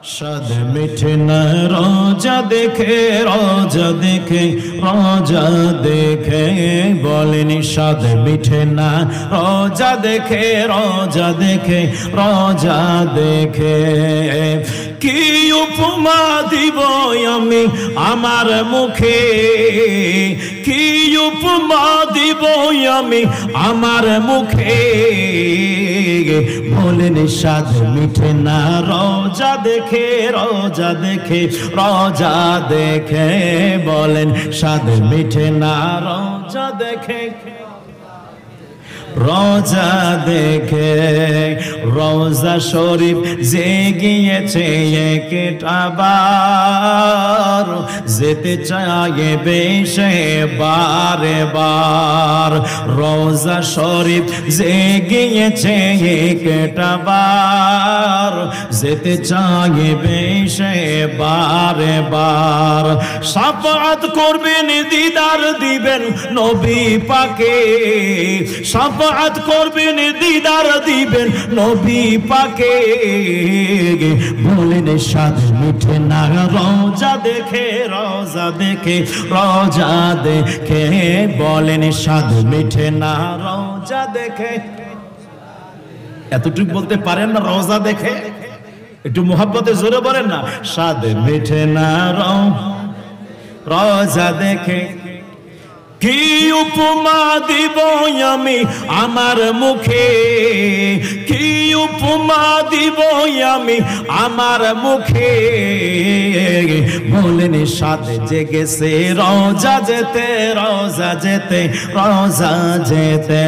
স্বাদ মিঠে না রোজা দেখে রোজা দেখে রোজা দেখে বলেন স্বাদ মিঠে না রোজা দেখে রোজা দেখে রোজা দেখে কি উপমা দিব আমি আমার মুখে কি উপমা দিব আমি আমার মুখে বলেন স্বাদ মিঠে না রোজা দেখে রোজা দেখে রোজা দেখে বলেন স্বাদ মিঠে না রোজা দেখে রোজা দেখে রোজা শরীফ জেগিয়েছে একটাবার যেতে চায় বেশে বারে বার রোজা শরীফ জেগিয়েছে একটাবার যেতে চায় বেশে বারে বার শাফাআত করবেন দিদার দিবেন নবী পাকে শাফাআত করবেন দিদার দিবেন নবী পাকে বলেন স্বাদ মিঠে না রোজা দেখে রোজা দেখে রোজা দেখে বলেন স্বাদ মিঠে না রোজা দেখে এতটুকু বলতে পারেন না রোজা দেখে একটু মোহাব্বতে জোরে বলেন না স্বাদ মিঠে না রোজা দেখে কি উপমা দিব আমি আমার মুখে কি উপমা দিব আমি আমার মুখে বলেন স্বাদ জেগেছে রোজা যেতে রোজা যেতে রোজা যেতে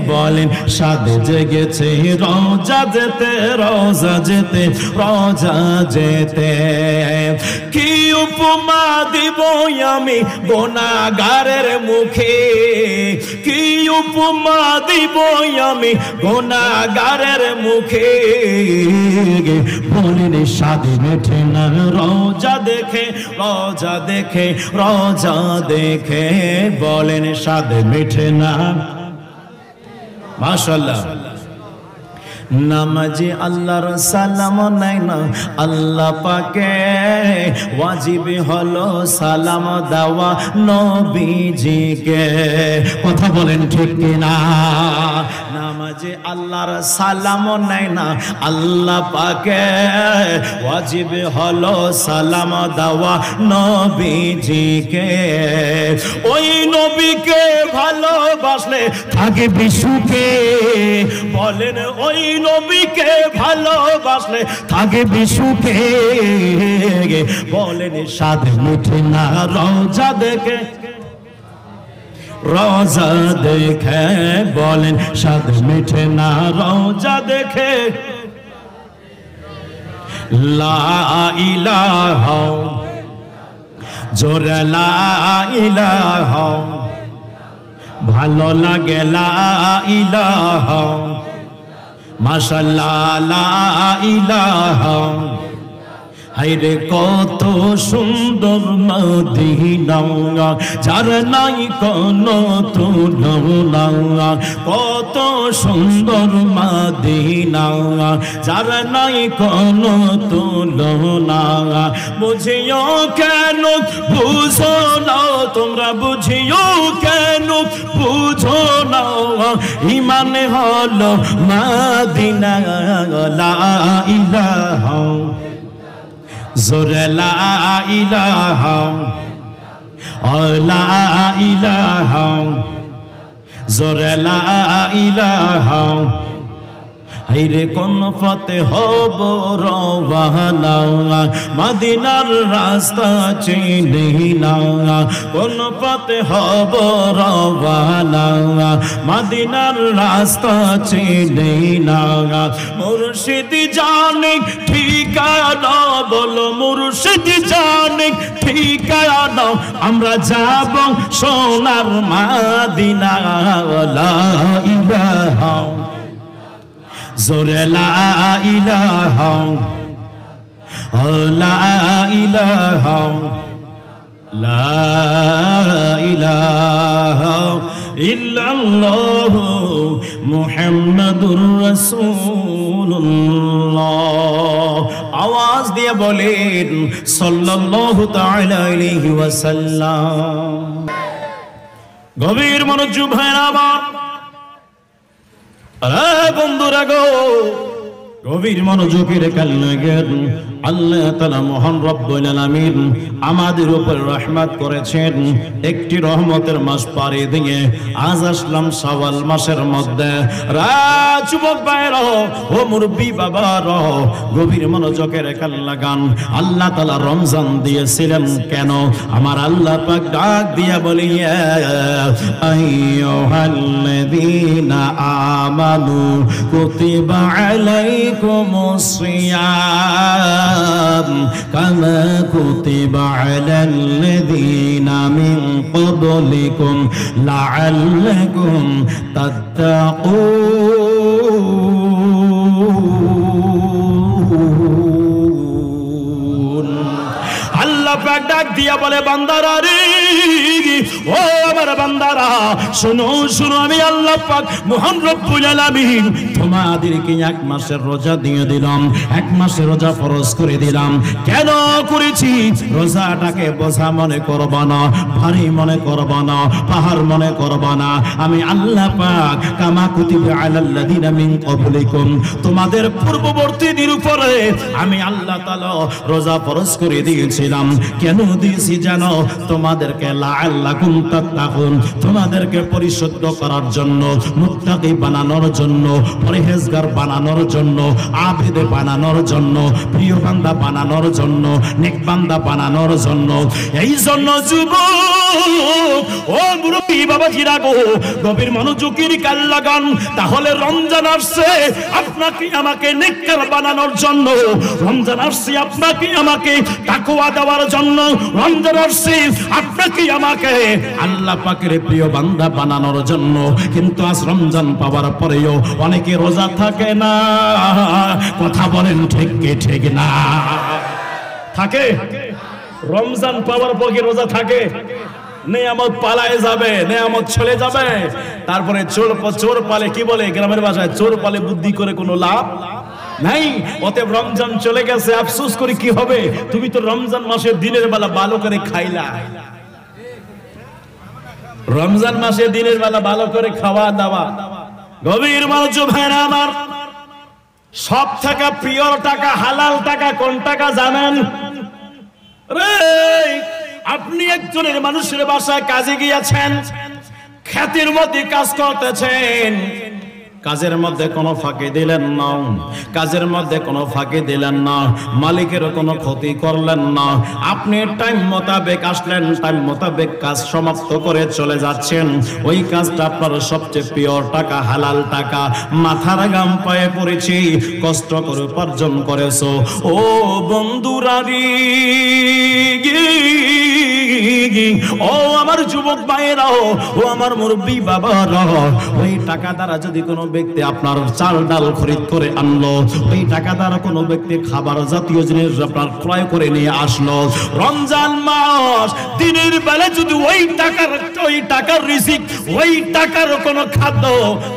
বলেন স্বাদ জেগেছে রোজা যেতে রোজা যেতে রোজা যেতে কি উপমা দিব আমি গুনাহগারের মুখে কি উপমা দিব আমি গুনাহগারের মুখে বলেন স্বাদ মিঠে না রোজা দেখে রোজা দেখে রোজা দেখে বলেন স্বাদ মিঠে না মাশাআল্লাহ নামাজি আল্লাহর সালাম নাই না আল্লাহ পাকে ওয়াজিব হলো সালাম দেওয়া নবীজিকে কথা বলেন ঠিক কিনা নামাজি আল্লাহর সালাম নাই না আল্লাহ পাকে ওয়াজিব হলো সালাম দেওয়া নবীজিকে ওই নবীকে ভালোবাসলে থাকে বিশুকে বলেন ওই নবীকে ভালোবাসলে থাকে বিশুকে বলেন স্বাদ মিঠে না রোজা দেখে রোজা দেখে বলেন স্বাদ মিঠে না রোজা দেখে লা ইলাহা জোরে লা ইলাহা ভালো লাগে লা ইলাহা মাশাআল্লাহ লা ইলাহা হায়রে কত সুন্দর মদিনা যার নাই কোনো তুলনা কত সুন্দর মদিনা যার নাই কোনো তুলনা বুঝিও কেন বুঝো না তোমরা বুঝিও কেন বুঝো না ঈমান হলো মদিনা লা ইলাহা জোরে লা ইলাহা লা ইলাহা জোরে লা ইলাহা হায়রে কোন পথে হব রওয়ানা মদিনার রাস্তা চিনি না কোন পথে হব রওয়ানা মদিনার রাস্তা চিনি না মুর্শিদ জানে ঠিকানা বলো মুর্শিদ জানে ঠিকানা আমরা যাব সোনার মদিনা লা ইলাহা জোরে লা ইলাহা লা ইলাহা লা ইলাহা ইল্লাল্লাহু মুহাম্মাদুর রাসূলুল্লাহ। আওয়াজ দিয়ে বলেন সাল্লাল্লাহু তাআলা আলাইহি ওয়াসাল্লাম। গভীর মনোযোগ ভাইরা আমার, আরে বন্ধুরা গো, গভীর মনোযোগের কাল্লাগের আল্লাহ তাআলা মহান রব্বুল আলামিন আমাদের উপর রহমত করেছেন। একটি রহমতের মাস পাড়ি দিয়ে আজ আসলাম শাওয়াল মাসের মধ্যে। যুবক ভাইরা ও মুরব্বি বাবারা, গভীর মনোযোগের কাল্লাগান, আল্লাহ তাআলা রমজান দিয়েছিলেন কেন? আমার আল্লাহ পাক ডাক দিয়া বলি, আইয়ুহাল্লাযীনা আমানু কুতিবা আলাইকুমুস সিয়াম কামা কুতিবা আলাল্লাযীনা মিন ক্বাবলিকুম লাআল্লাকুম তাত্তাকুন। আল্লাহ পাক ডাক দিয়া বলে, বান্দারা রে, ও আমার বান্দারা, শোনো শোনো, আমি আল্লাহ পাক মহান রব্বুল আলামিন তোমাদেরকে এক মাসের রোজা দিয়ে দিলাম, এক মাসের রোজা ফরজ করে দিলাম। কেন করেছি? রোজাটাকে বোঝা মনে করবা না, ভারী মনে করবা না, পাহাড় মনে করবা না। আমি আল্লাহ পাক কামা কুতিবা আলাল্লাযীনা মিন ক্বাবলিকুম, তোমাদের পূর্ববর্তীদের উপরে আমি আল্লাহ তাআলা রোজা ফরজ করে দিয়েছিলাম। কেন দিয়েছি জানো? তোমাদেরকে লাআল্লাকুম তাত্তাকুন, তোমাদেরকে পরিশুদ্ধ করার জন্য, মুত্তাকি বানানোর জন্য, পরহেজগার বানানোর জন্য, আবেদ বানানোর জন্য, প্রিয় বান্দা বানানোর জন্য, নেক বান্দা বানানোর জন্য। এই জন্য যুবক ও মুরব্বি বাবাজিরা গো, গভীর মনোযোগের কান লাগান। তাহলে রমজান আসছে আপনাকে আমাকে নেককার বানানোর জন্য, রমজান আসছে আপনাকে আমাকে তাকওয়া দেওয়ার জন্য, রমজান আসছে আপনাকে আমাকে আল্লাহ পাকের প্রিয় বান্দা বানানোর জন্য। কিন্তু আজ রমজান পাওয়ার পরেও অনেকে রোজা থাকে না। কথা বলেন ঠিক কি ঠিক না? থাকে? রমজান পাওয়ার পরে রোজা থাকে? নেয়ামত পালায় যাবে, নেয়ামত চলে যাবে। তারপরে চোর পালে, কি বলে গ্রামের ভাষায়, চোর পালে বুদ্ধি করে কোনো লাভ নাই। অতএব রমজান চলে গেছে, আফসোস করে কি হবে? তুমি তো রমজান মাসের দিনের বেলা ভালো করে খাইলা, রমজান মাসে দিনের বেলা ভালো করে খাওয়া দাওয়া। গভীর মনোযোগ ভাইরা আমার, সব থেকে প্রিয় টাকা, হালাল টাকা কোন টাকা জানেন? আপনি একজনের মানুষের বাসায় কাজে গিয়েছেন, ক্ষেতের মধ্যে কাজ করতেছেন, কাজের মধ্যে কোনো ফাঁকি দিলেন না, কাজের মধ্যে কোনো ফাঁকি দিলেন না, মালিকের কোনো ক্ষতি করলেন না। আপনি টাইম মোতাবেক আসলেন, টাইম মোতাবেক কাজ সমাপ্ত করে চলে যাচ্ছেন। ওই কাজটা আপনার সবচেয়ে প্রিয় টাকা, হালাল টাকা, মাথার ঘাম পায়ে পড়েছি, কষ্ট করে উপার্জন করেছো। ও বন্ধুরা রে, ও আমার যুবক ভাইয়েরা, ও আমার মুরব্বী বাবারা, ওই টাকা দ্বারা যদি কোনো ব্যক্তি আপনার চাল ডাল খরিদ করে আনলো, ওই টাকা দ্বারা কোনো ব্যক্তি খাবার জাতীয় জিনিস আপনার ক্রয় করে নিয়ে আসলো, রমজান মাস দিনের বেলা যদি ওই টাকার রিজিক, ওই টাকার কোনো খাদ্য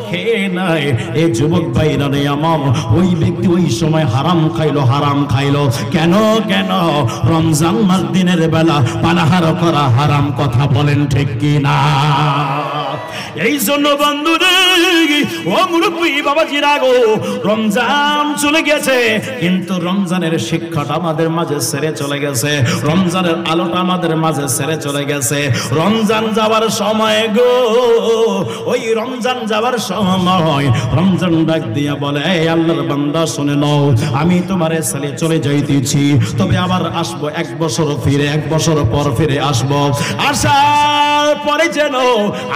খেয়ে নাই, এই যুবক ভাইরা রে আমার, ওই ব্যক্তি ওই সময় হারাম খাইলো। কেন? রমজান মাস দিনের বেলা পানাহার করা হারাম। কথা বলেন ঠিক কি না? এই জন্য বন্ধুরে, ও মুরব্বি বাবাজিরা গো, রমজান চলে গেছে, কিন্তু রমজানের শিক্ষাটা আমাদের মাঝে ছেড়ে চলে গেছে, রমজানের আলোটা আমাদের মাঝে ছেড়ে চলে গেছে। রমজান যাওয়ার সময় গো, ওই রমজান যাওয়ার সময় রমজান ডাক দিয়া বলে, এই আল্লাহর বান্দা শুনে নাও, আমি তোমারে ছেড়ে চলে যাইতেছি, তবে আবার আসবো 1 বছর ফিরে, 1 বছর পর ফিরে আসবো। আসার পরে যেন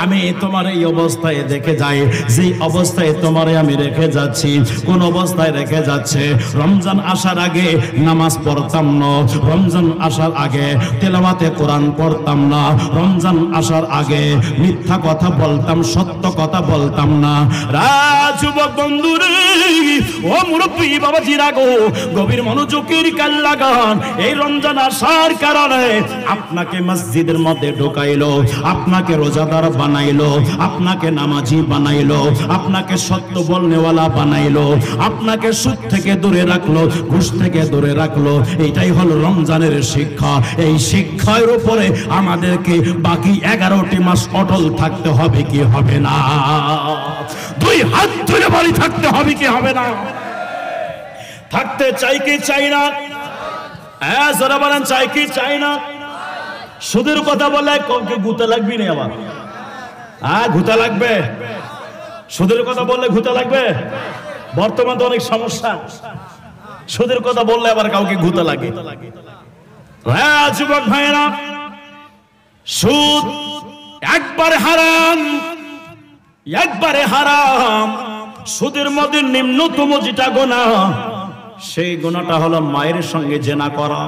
আমি তোমার এই অবস্থায় দেখে যাই, যে অবস্থায় তোমারে আমি রেখে যাচ্ছি। কোন অবস্থায় রেখে যাচ্ছে? রমজান আসার আগে নামাজ পড়তাম না, রমজান আসার আগে তেলাওয়াতে কোরআন পড়তাম না, রমজান আসার আগে মিথ্যা কথা বলতাম, সত্য কথা বলতাম না। যুবক বন্ধুরে, ও মুরব্বী বাবাজিরা গো, গভীর মনোযোগের কান লাগান। এই রমজান আসার কারণে আপনাকে মসজিদের মধ্যে ঢোকাইলো, আপনাকে রোজাদার বানাইলো, আপনাকে নামাজি বানাইলো, আপনাকে সত্য বলনেওয়ালা বানাইলো, আপনাকে সুদ থেকে দূরে রাখলো, ঘুষ থেকে দূরে রাখলো। এটাই হলো রমজানের শিক্ষা। এই শিক্ষার উপরে আমাদেরকে বাকি 11টি মাস অটল থাকতে হবে কি হবে না? দুই হাত ধরে বাড়ি থাকতে হবে কি হবে না? থাকতে চাই কি চাই না? হ্যাঁ যারা বলেন চাই কি চাই না? সুদের কথা বলে কাউকে গুতা লাগবে না আবার? হ্যাঁ গুতা লাগবে। সুদের কথা বললে গুতা লাগবে। বর্তমানে তো অনেক সমস্যা, সুদের কথা বললে আবার কাউকে গুতা লাগে। হ্যাঁ যুবক ভাইরা, সুদ একবারে হারাম, একবারে হারাম। সুদের মধ্যে নিম্নতম যেটা গুনাহ, সেই গুনাহটা হলো মায়ের সঙ্গে জিনা করা।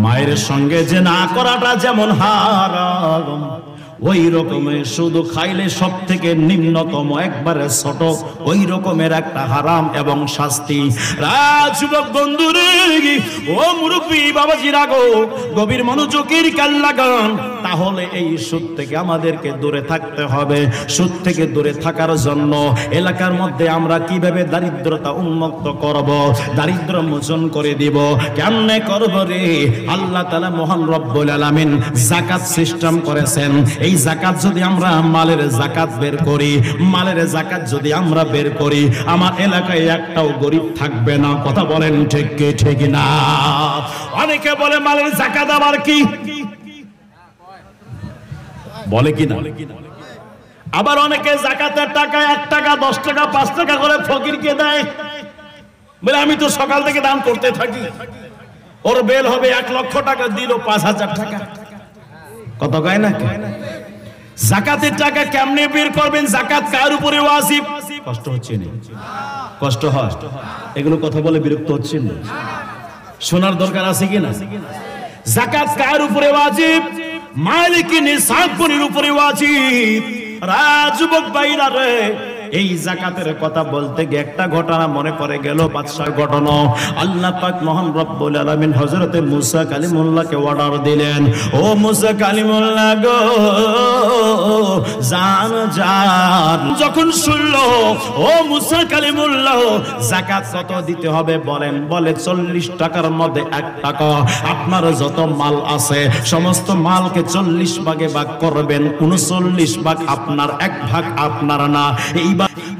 মায়ের সঙ্গে জিনা করাটা যেমন হারাম, ওই রকমের শুধু খাইলে সব থেকে নিম্নতম একবারে ছোট ওই রকমের একটা হারাম এবং শাস্তি। যুবক বন্ধুরে, ও মুরব্বী বাবাজিরা গো, গভীর মনোযোগের কান লাগান। তাহলে এই সুদ থেকে আমাদেরকে দূরে থাকতে হবে। সুদ থেকে দূরে থাকার জন্য এলাকার মধ্যে আমরা কিভাবে দারিদ্রতা উন্মুক্ত করব, দারিদ্র মোচন করে দিব, কেমনে করব রে? আল্লাহ তাআলা মহান রব্বুল আলামিন যাকাত সিস্টেম করেছেন। এই যাকাত যদি আমরা মালের যাকাত বের করি, মালের যাকাত যদি আমরা বের করি, আমার এলাকায় একটাও গরিব থাকবে না। কথা বলেন ঠিক কি ঠিক না? অনেকে বলে মালের যাকাত আবার কি বলে কি না? আবার অনেকে যাকাতের টাকা 1 টাকা 10 টাকা 5 টাকা করে ফকিরকে দেয়, বলে আমি তো সকাল থেকে দান করতে থাকি, ওর বেল হবে 1 লক্ষ টাকা, দিল 5000 টাকা। কত গায় না? যাকাতের টাকা কেমনে বের করবেন? যাকাত কার উপরে ওয়াজিব? কষ্ট হচ্ছে না? কষ্ট হয়? এগুলো কথা বলে বিরক্ত হচ্ছেন না? শোনার দরকার আছে কি না? যাকাত কার উপরে ওয়াজিব? মালিকি নিসাবের উপরে ওয়াজিব। যুবক ভাইরা রে, এই যাকাতের কথা বলতে গিয়ে একটা ঘটনা মনে পড়ে গেল, বাদশার ঘটনা। আল্লাহ পাক মহান রব্বুল আলামিন হযরতে মুসা কালিমুল্লাহকে অর্ডার দিলেন, ও মুসা কালিমুল্লাহ গো, জান জান। যখন শুনলো ও মুসা কালিমুল্লাহ যাকাত কত দিতে হবে বলেন, বলে 40 টাকার মধ্যে 1 টাকা। আপনার যত মাল আছে সমস্ত মালকে 40 ভাগে ভাগ করবেন, 39 ভাগ আপনার, 1 ভাগ আপনার না। এই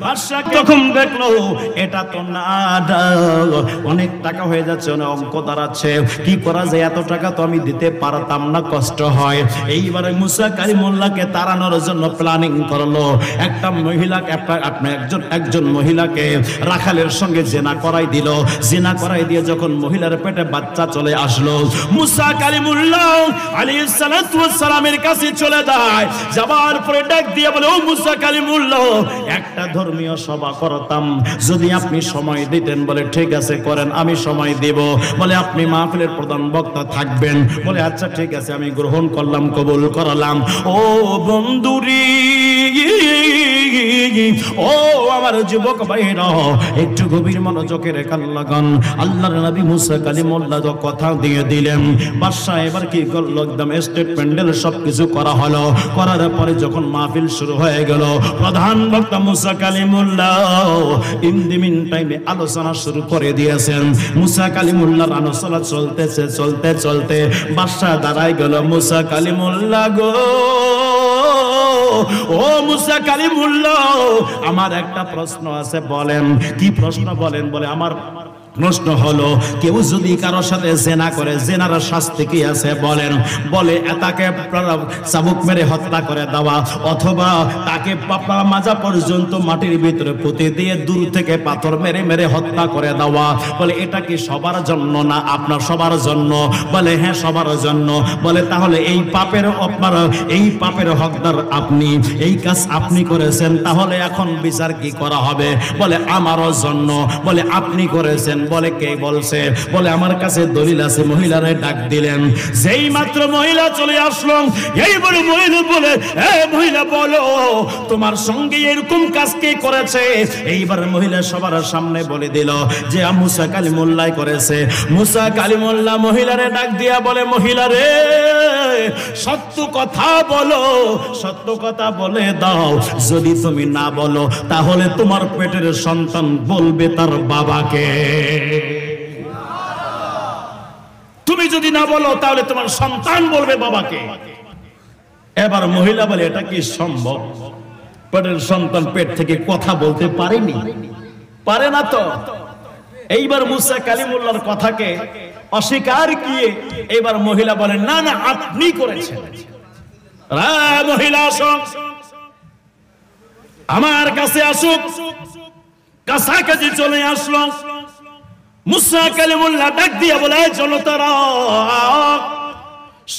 বাদশা তখন দেখলো এটা তো না, অনেক টাকা হয়ে যাচ্ছে, অনেক অঙ্ক দাঁড়াচ্ছে, কি করা যায়? এত টাকা তো আমি দিতে পারতাম না, কষ্ট হয়। এইবারে মুসা কালিমুল্লাহকে তাড়ানোর জন্য প্ল্যানিং করলো। একটা মহিলাকে, আপনার একজন মহিলাকে রাখালের সঙ্গে জিনা করাই দিল। জিনা করাই দিয়ে যখন মহিলার পেটে বাচ্চা চলে আসলো, মুসা কালিমুল্লাহ আলাইহিস সালাতু ওয়াস সালামের কাছে চলে যায়। যাবার পরে ডাক দিয়ে বলে, ও মুসা কালিমুল্লাহ, একটা ধর্মীয় সভা করতাম, যদি আপনি সময় দিতেন। বলে ঠিক আছে করেন, আমি সময় দেব। বলে আপনি মাহফিলের প্রধান বক্তা থাকবেন। বলে আচ্ছা ঠিক আছে, আমি গ্রহণ করলাম, কবুল করলাম। ও বন্ধুরি, ও আমার যুবক ভাইরা, একটু গভীর মনোযোগের কান লাগান। আল্লাহর নবী মুসা কালিমুল্লাহ কথা দিয়ে দিলেন। বাদশা এবার কি করলো, একদম স্টেট প্যান্ডেল সবকিছু করা হলো। করার পরে যখন মাহফিল শুরু হয়ে গেল, প্রধান বক্তা মুসা কালিমুল্লাহ ইন দি মিন টাইমে আলোচনা শুরু করে দিয়েছেন। মুসা কালিমুল্লাহর আলোচনা চলতেছে, চলতে চলতে বাদশা দাঁড়ায় গেল। মুসা কালিমুল্লাহ গো, ও মুসা কালিমুল্লাহ, আমার একটা প্রশ্ন আছে, বলেন। কি প্রশ্ন বলেন? বলে আমার প্রশ্ন হলো, কেউ যদি কারোর সাথে জেনা করে, জেনার শাস্তি কি আছে বলেন? বলে তাকে চাবুক মেরে হত্যা করে দেওয়া, অথবা তাকে পাপা মাজা পর্যন্ত মাটির ভিতরে পুঁতে দিয়ে দূর থেকে পাথর মেরে মেরে হত্যা করে দেওয়া। বলে এটা কি সবার জন্য না আপনার সবার জন্য? বলে হ্যাঁ সবার জন্য। বলে তাহলে এই পাপের, আপনার এই পাপের হকদার আপনি, এই কাজ আপনি করেছেন, তাহলে এখন বিচার কি করা হবে? বলে আমারও জন্য। বলে আপনি করেছেন, বলে কে বলছে? বলে আমার কাছে দলিল আছে। মহিলারে ডাক দিলেন, যেই মাত্র মহিলা চলে আসলো, এইবার মহিলা বলে, এ মহিলা বলো তোমার সঙ্গে এরকম কাজ কে করেছে? এইবার মহিলা সবার সামনে বলে দিল যে মুসা কালিমুল্লাহ করেছে। মুসা কালিমুল্লাহ মহিলারে ডাক দিয়া বলে, মহিলা রে সত্য কথা বলো, সত্য কথা বলে দাও। যদি তুমি না বলো তাহলে তোমার পেটের সন্তান বলবে তার বাবাকে। তুমি যদি না বলো তাহলে তোমার সন্তান বলবে বাবাকে। এবার মহিলা বলে, এটা কি সম্ভব? পেটের সন্তান পেট থেকে কথা বলতে পারেনি, পারে না তো। এইবার মুসা কালিমুল্লাহর কথাকে অস্বীকার কিয়ে এবার মহিলা বলেন, না না আপনি করেছেন। মহিলা আসুক, আমার কাছে আসুক। কাছাকাছি চলে আসলো। মুসা কালিমুল্লাহ ডাক দিয়ে বলে, জনতারা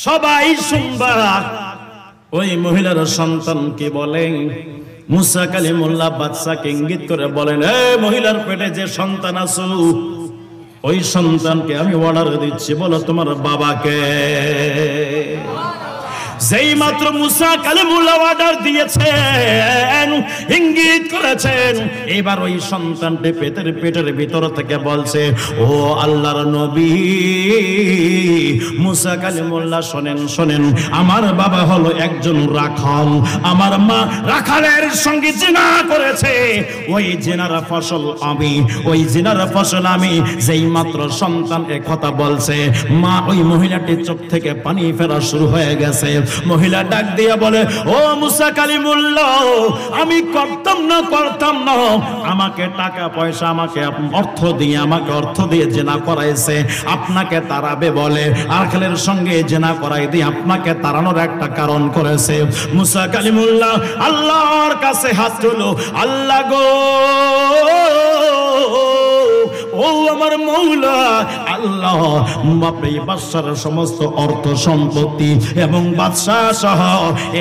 সবাই শুনবা। ওই মহিলার সন্তানকে বলেন। মুসা কালিমুল্লাহ বাদশাকে ইঙ্গিত করে বলেন, এ মহিলার পেটে যে সন্তান আছে ওই সন্তানকে আমি অর্ডার দিচ্ছি, বলো তোমার বাবাকে। যেই মাত্র মুসা কালিমুল্লাহ অর্ডার দিয়েছেন, ইঙ্গিত করেছেন, এবার ওই সন্তানটি পেটের ভিতর থেকে বলছে, ও আল্লাহর নবী মুসা কালিমুল্লাহ শোনেন শোনেন, আমার বাবা হলো একজন রাখাল, আমার মা রাখালের সঙ্গে জিনা করেছে, ওই জিনার ফসল আমি, ওই জিনার ফসল আমি। যেই মাত্র সন্তান এ কথা বলছে, মা ওই মহিলাটির চোখ থেকে পানি ফেরা শুরু হয়ে গেছে। মহিলা ডাক দিয়া বলে, ও মুসা কালিমুল্লাহ আমি করতাম না, আমাকে টাকা পয়সা আমাকে অর্থ দিয়ে জেনা করাইছে, আপনাকে তাড়াবে বলে রাখালের সঙ্গে জেনা করাই দিয়ে আপনাকে তাড়ানোর একটা কারণ করেছে। মুসা কালিমুল্লাহ আল্লাহর কাছে হাত তুলো, আল্লাহ গো ও আমার মওলা আল্লাহ, আপনি বাদশার সমস্ত অর্থ সম্পত্তি এবং বাদশা সহ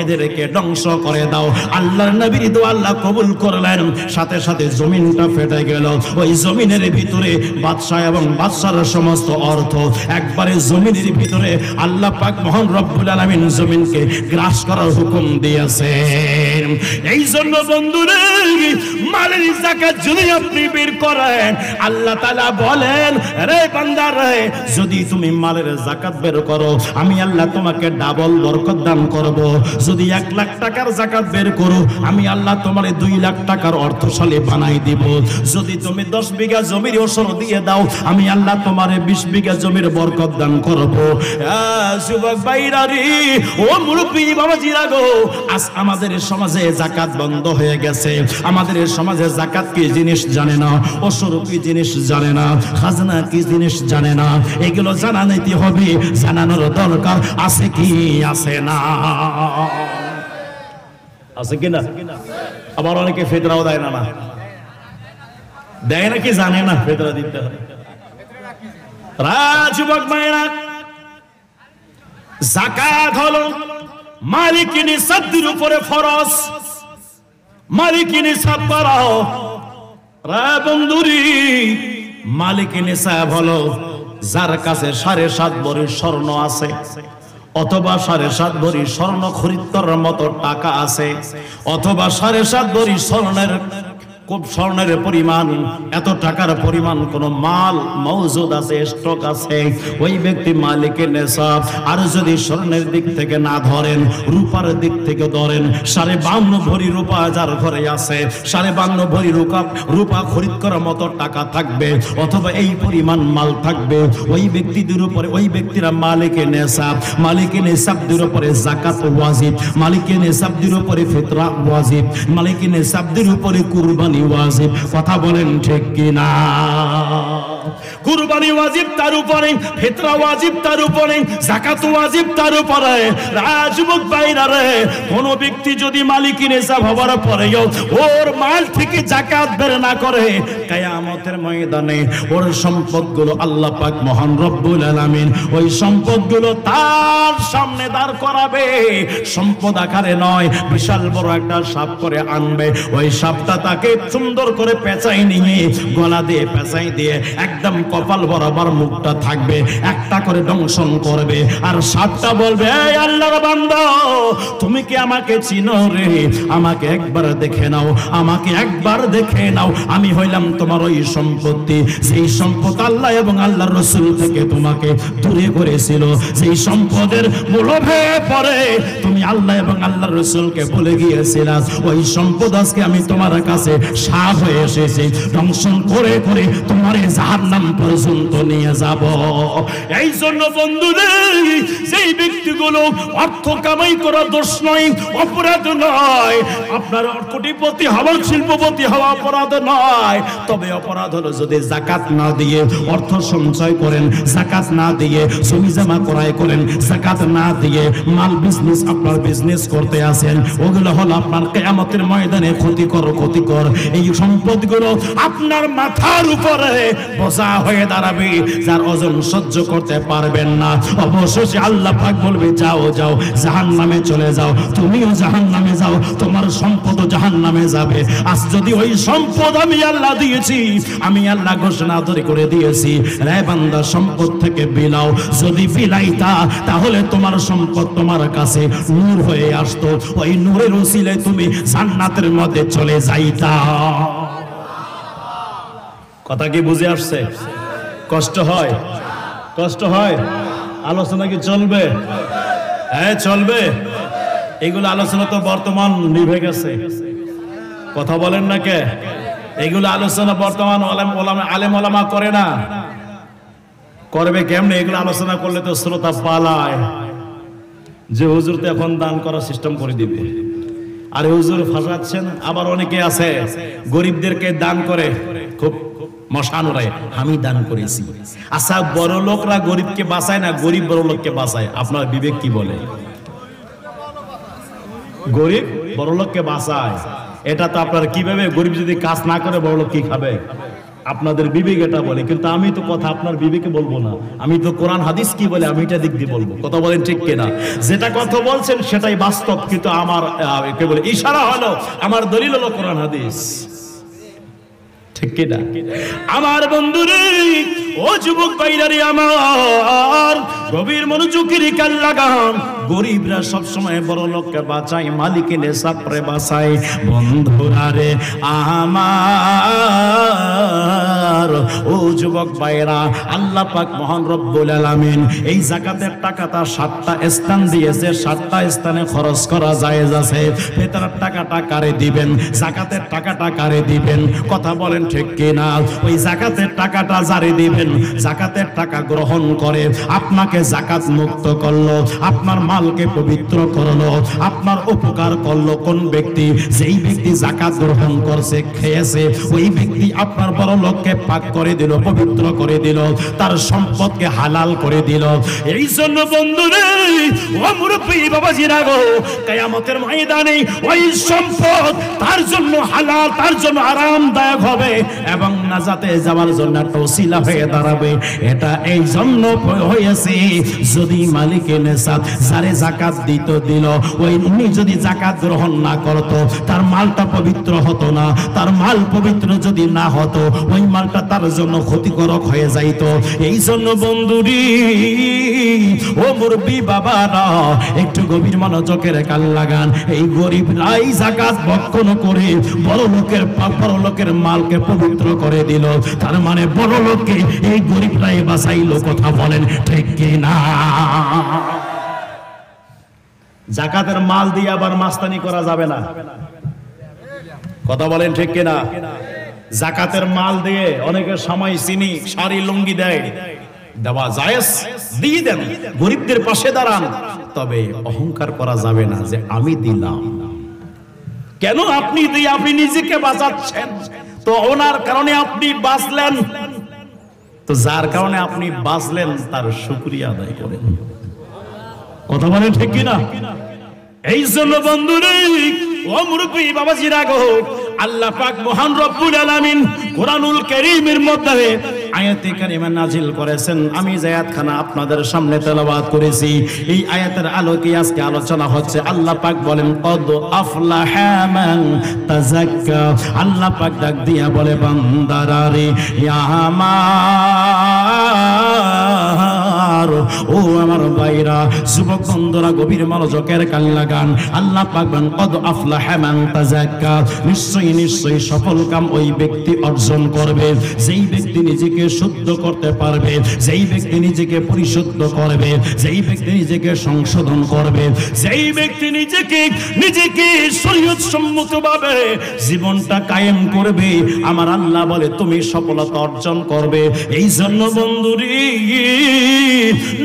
এদেরকে ধ্বংস করে দাও। আল্লাহর নবীর দোয়া আল্লাহ কবুল করলেন। সাথে সাথে জমিনটা ফেটে গেল। ওই জমিনের ভিতরে বাদশা এবং বাদশার সমস্ত অর্থ একবারে জমিনের ভিতরে আল্লাহ পাক মহান রব্বুল আলামিন জমিনকে গ্রাস করার হুকুম দিয়েছেন। এই জন্য বন্ধুরা মালের যাকাত যদি আপনি বের করেন, আল্লাহ তাআলা বলেন, রে বান্দা রে, যদি তুমি মালের যাকাত বের করো আমি আল্লাহ তোমাকে ডাবল বরকত দান করব। যদি 1 লাখ টাকার যাকাত বের করো আমি আল্লাহ তোমারে 2 লাখ টাকার অর্থশালী বানাই দিব। যদি তুমি 10 বিঘা জমির ওসর দিয়ে দাও আমি আল্লাহ তোমারে 20 বিঘা জমির বরকত দান করব। যুবক ভাইরা রে, ও মুরব্বি বাবাজিরা গো, আজ আমাদের সমাজে যাকাত বন্ধ হয়ে গেছে। আমাদের সমাজে যাকাত কি জিনিস জানে না, ওসর কি জিনিস জানে না, খাজনা কি জিনিস জানে না। এগুলো জানা নিতে হবে, জানানোর দরকার আছে কি আছে না, আছে কিনা। আবার অনেকে ফিতরাও দেয় না, দেয় নাকি জানে না ফিতরা দিতে হবে। যুবক ভাইরা, যাকাত হলো মালিকি নিসাবের উপরে ফরজ। মালিকি নিসাব করাও বন্ধুরি, মালিকি নিসাব হলো যার কাছে 7.5 ভরি স্বর্ণ আছে, অথবা 7.5 ভরি স্বর্ণ খরিদ করার মতো টাকা আছে, অথবা 7.5 ভরি স্বর্ণের পরিমাণ, এত টাকার পরিমাণ কোন মাল মওজুদ আছে, স্টক আছে, ওই ব্যক্তি মালিকের নিসাব। আর যদি স্বর্ণের দিক থেকে না ধরেন, রূপার দিক থেকে ধরেন, 52 ভরি রূপা যার ঘরে আছে, 52 ভরি রূপা খরিদ করার মতো টাকা থাকবে, অথবা এই পরিমাণ মাল থাকবে, ওই ব্যক্তিদের উপরে, ওই ব্যক্তিরা মালিকের নিসাব। মালিকের নিসাবদের উপরে যাকাত ওয়াজিব, মালিকের নিসাবদের উপরে ফিতরা ওয়াজিব, মালিকের নিসাবদের উপরে কুরবানি ওয়াজিব। কথা বলেন ঠিক কিনা? কুরবানি ওয়াজিব তার উপরে, ফিতরা ওয়াজিব তার উপরে, যাকাত ওয়াজিব তার উপরে। যুবক ভাইরা রে, কোন ব্যক্তি যদি মালিকি নিসাব হওয়ার পরেও ওর মাল থেকে যাকাত বের না করে, কিয়ামতের ময়দানে ওর সম্পদগুলো আল্লাহ পাক মহান রব্বুল আলামিন ওই সম্পদগুলো তার সামনে দাঁড় করাবে। সম্পদ আকারে নয়, বিশাল বড় একটা সাপ করে আনবে। ওই সাপটা তাকে সুন্দর করে পেঁচাই নিয়ে, গলা দিয়ে পেঁচাই দিয়ে একদম কপাল বরাবর মুখটা থাকবে, একটা করে দংশন করবে আর 7টা বলবে, এই আল্লাহর বান্দা তুমি কি আমাকে চিনো রে? আমাকে একবার দেখে নাও, আমাকে একবার দেখে নাও। আমি হইলাম তোমার ওই সম্পত্তি, সেই সম্পদ আল্লাহ এবং আল্লাহর রাসূল থেকে তোমাকে দূরে করেছিল, সেই সম্পদের লোভে পড়ে তুমি আল্লাহ এবং আল্লাহর রাসূলকে ভুলে গিয়েছিলাম। ওই সম্পদ আজকে আমি তোমার কাছে সাফ হয়ে এসেছি, দংশন করে করে তোমার জাহান্নাম পর্যন্ত নিয়ে যাব। এই জন্য বন্ধুরা, সেই ব্যক্তিগুলো অর্থ কামাই করা দোষ নয়, অপরাধ নয়। আপনার কোটিপতি হওয়া, শিল্পপতি হওয়া অপরাধ নয়। তবে অপরাধ হলো যদি যাকাত না দিয়ে অর্থ সঞ্চয় করেন, যাকাত না দিয়ে জমি জমা ক্রয় করেন, যাকাত না দিয়ে মাল বিজনেস আপনার বিজনেস করতে আসেন, ওগুলো হলো আপনার কিয়ামতের ময়দানে ক্ষতিকর। এই সম্পদগুলো আপনার মাথার উপরে বোঝা হয়ে দাঁড়াবে, যার ওজন সহ্য করতে পারবেন না। অবশেষে আল্লাহ পাক বলবে, যাও যাও, জাহান্নামে চলে যাও, তুমিও জাহান্নামে যাও, তোমার সম্পদও জাহান্নামে যাবে। আজ যদি ওই সম্পদ আমি আল্লাহ দিয়েছি, আমি আল্লাহ ঘোষণা করে দিয়েছি, রে বান্দা সম্পদ থেকে বিলাও। যদি বিলাইতা তাহলে তোমার সম্পদ তোমার কাছে নূর হয়ে আসতো, ওই নূরের ওসিলায় তুমি জান্নাতের মধ্যে চলে যাইতা। কথা কি বুঝে আসছে? কষ্ট হয়? কষ্ট হয়? আলোচনা কি চলবে? হ্যাঁ চলবে। এগুলো আলোচনা তো বর্তমান নিভে গেছে, কথা বলেন না কে? এগুলো আলোচনা বর্তমান আলেম ওলামা করে না, করবে কেমনে? এগুলো আলোচনা করলে তো শ্রোতা পালায়, যে হুজুর তো এখন দান করার সিস্টেম করে দিবে, আর হুজুর ফাঁসাচ্ছেন। আবার অনেকে আছে গরিবদেরকে দান করে, খুব মশানো রায়, আমি দান করেছি। আচ্ছা, বড় লোকরা গরিবকে বাঁচায় না, গরিব বড় লোককে বাঁচায়? আপনার বিবেক কি বলে? গরিব বড় লোককে বাঁচায়, এটা তো আপনার কিভাবে? গরিব যদি কাজ না করে বড় লোক কি খাবে? আপনাদের বিবেক এটা বলে, কিন্তু আমি তো কথা আপনার বিবেকে বলবো না, আমি তো কোরআন হাদিস কি বলে আমি এটা দিক দিয়ে বলবো। কথা বলেন ঠিক কিনা? যেটা কথা বলছেন সেটাই বাস্তব, কিন্তু আমার কে বলে ইশারা হলো, আমার দলিল হলো কোরআন হাদিস, ঠিক কিনা? আমার বন্ধুরে, ও যুবক ভাইরারে আমার, গভীর মনোযোগের কান লাগান। গরিবরা সব সময় বড় লোককে বাঁচায়, মালিকের নেশাপরে বাঁচায়। বন্ধুরা রে আমার, ও যুবক ভাইরা, আল্লাহ পাক মহান রব্বুল আলামিন এই যাকাতের টাকাটা 7টা স্থান দিয়েছে, 7টা স্থানে খরচ করা জায়েজ আছে। ফিতরার টাকাটা কারে দিবেন? যাকাতের টাকাটা কারে দিবেন? কথা বলেন ঠিক কিনা? ওই যাকাতের টাকাটা যারে দিবেন, যাকাতের টাকা গ্রহণ করে আপনাকে যাকাত মুক্ত করলো, আপনার মালকে পবিত্র করলো, আপনার উপকার করলো কোন ব্যক্তি? যেই ব্যক্তি যাকাত গ্রহণ করছে, খেয়েছে, ওই ব্যক্তি আপনার বড় লোককে পাক করে দিল, পবিত্র করে দিল, তার সম্পদকে হালাল করে দিল। এই জন্য বন্ধুরে, ও মুরব্বি বাবাজিরা গো, কিয়ামতের ময়দানে ওই সম্পদ তার জন্য হালাল, তার জন্য আরামদায়ক হবে এবং নাজাতে যাওয়ার জন্য একটা ওসিলা হয়ে দাঁড়াবে। এটা এই জন্য হয়েছে, যদি মালিকে নেশাত যারে যাকাত দিত দিল, ওই উনি যদি যাকাত গ্রহণ না করত, তার মালটা পবিত্র হতো না। তার মাল পবিত্র যদি না হতো, ওই মালটা তার জন্য ক্ষতিকারক হয়ে যাইত। এই জন্য বন্ধুরি, ও মুরব্বি বাবারা, একটু গভীর মনোযোগের কান লাগান। এই গরিবরাই যাকাত ভক্ষণ করে বড় লোকের মালকে পবিত্র করে দিল, তার মানে বড় লোককে এই গরিবরাই বাঁচাইলো। কথা বলেন ঠিক কিনা? যাকাতের মাল দিয়ে আবার মাস্তানি করা যাবে না। কথা বলেন ঠিক কিনা? যাকাতের মাল দিয়ে অনেকের সময় চিনি, শাড়ি, লুঙ্গি দেয়, দেওয়া জায়েজ, দিয়ে দেন, গরিবদের পাশে দাঁড়ান। তবে অহংকার করা যাবে না যে আমি দিলাম। কেন আপনি দিয়ে আপনি নিজেকে বাঁচাচ্ছেন, তো ওনার কারণে আপনি বাঁচলেন, তো যার কারণে আপনি বাঁচলেন তার শুকরিয়া আদায় করেন। কথা বলেন ঠিক কিনা? এই জন্য বন্ধুরে, ও মুরব্বি বাবাজিরা গো, আল্লাহ পাক মহান রব্বুল আলামিন কোরআনুল কারীমের মধ্যে আয়াতে কারিমা নাজিল করেছেন। আমি যে আয়াতখানা আপনাদের সামনে তেলাওয়াত করেছি, এই আয়াতের আলোকে আজকে আলোচনা হচ্ছে। আল্লাহ পাক বলেন কদ আফলাহা মান তাযাক্কা। আল্লাহ পাক ডাক দিয়া বলে বান্দারা রে, ইয়া আমার ও আমার ভাইরা, যুবক বন্ধুরা গভীর মনোযোগের কান লাগান। আল্লাহ পাক বলেন কদ আফলাহা মান তাযাক্কা। নিশ্চয়ই নিশ্চয়ই সফল কাম ওই ব্যক্তি অর্জন করবে যেই ব্যক্তি নিজেকে শুদ্ধ করতে পারবে, যেই ব্যক্তি নিজেকে পরিশুদ্ধ করবে, যেই ব্যক্তি নিজেকে সংশোধন করবে, যেই ব্যক্তি নিজেকে শরীয়ত সম্মতভাবে জীবনটা কায়েম করবে। আমার আল্লাহ বলে তুমি সফলতা অর্জন করবে। এই জন্য বন্ধুরি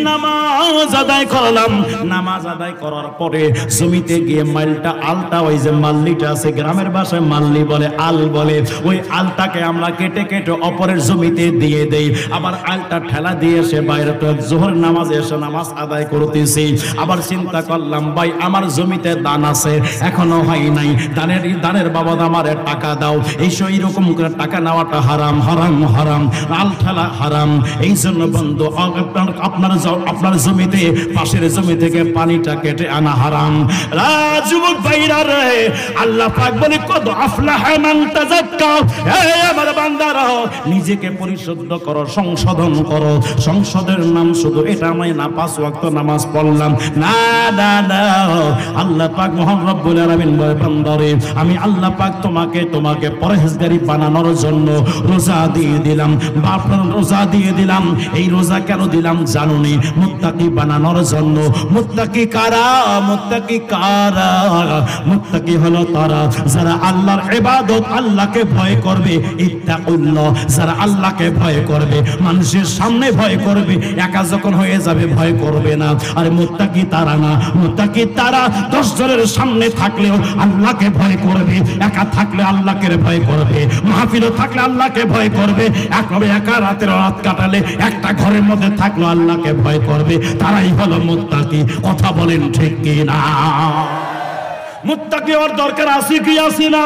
নামাজ আদায় করলাম। নামাজ আদায় করার পরে জমিতে গিয়ে মালটা আলটা, ওই যে মাল্লিটা আছে গ্রামের ভাষায় মাল্লি বলে, আল বলে, ওই আলটাকে আমরা কেটে কেটে অপরের জমিতে দিয়ে দেই। আবার আলটা ঠেলা দিয়ে এসে বাইরে তো জোহর নামাজে এসে নামাজ আদায় করতেছি। আবার চিন্তা করলাম ভাই আমার জমিতে দান আছে এখনো হয় নাই, দানের বাবদ আমার টাকা দাও। এই রকম করে টাকা নেওয়াটা হারাম হারাম হারাম, আল ঠেলা হারাম। এই জন্য বন্ধু আপনার জমিতে পাশের জমি থেকে পানিটা কেটে আনা হারাম। যুবক ভাইরা রে, আল্লাহ পাক বলে কদ আফলাহা মান তাযাক্কা। হে আমার বান্দারা, নিজেকে পরিশুদ্ধ করো, সংশোধন করো। সংসদের নাম শুধু এটা নয় না 5 ওয়াক্ত নামাজ পড়লাম, না না না। আল্লাহ পাক মহান রব্বুল আলামিন বলে বান্দারে, আমি আল্লাহ পাক তোমাকে পরহেজগারি বানানোর জন্য রোজা দিয়ে দিলাম। রোজা দিয়ে দিলাম। এই রোজা কেন দিলাম জানুনি? মুত্তাকি বানানোর জন্য। মুত্তাকি কারা? মুত্তাকি কারা? মুত্তাকি হলো তারা যারা আল্লাহর ইবাদত, আল্লাহকে ভয় করবে। ইত্তাকুল্লাহ, যারা আল্লাহকে ভয় করবে, মানুষের সামনে ভয় করবে, একা যখন হয়ে যাবে ভয় করবে না। আর মুত্তাকি তারা না, মুত্তাকি তারা 10 জনের সামনে থাকলেও আল্লাহকে ভয় করবে, একা থাকলে আল্লাহকে ভয় করবে, মাহফিলে থাকলে আল্লাহকে ভয় করবে, একা রাতের রাত কাটালে একটা ঘরের মধ্যে থাকলো আল্লাহকে ভয় করবে। তারাই হলো মুত্তাকি। কথা বলেন ঠিক কি না? মুত্তাকি হওয়ার দরকার আছে কি আছে না?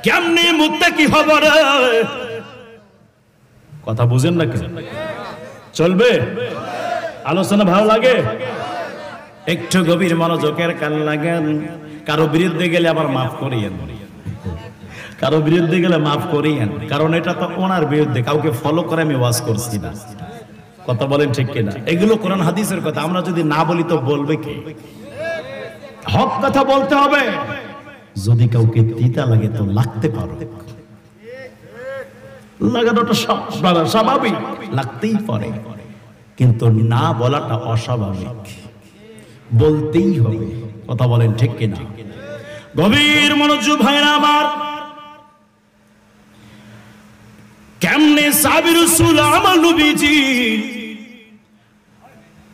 কেমনি মুত্তাকি হব রে? কথা বুঝেন না? চলবে আলোচনা? ভালো লাগে? একটু গভীর মনোযোগের কান লাগান। কারো বিরুদ্ধে গেলে আবার মাফ করিয়েন, কারো বিরুদ্ধে গেলে মাফ করিয়েন, কারণ এটা তো ওনার বিরুদ্ধে, কাউকে ফলো করে আমি ওয়াজ করছি না। কথা বলেন ঠিক কিনা? এগুলো কোরআন হাদিসের কথা। আমরা যদি না বলি তো বলবে কে? হক কথা বলতে হবে। যদি কাউকে তিতা লাগে তো লাগতে পারো, লাগানোটা স্বাভাবিক, লাগতেই পারে, কিন্তু না বলাটা অস্বাভাবিক, বলতেই হবে। কথা বলেন ঠিক কিনা? গভীর মনোযোগ ভাইরা আমার, কেমনে সাহাবী রাসূল আমার নবীজি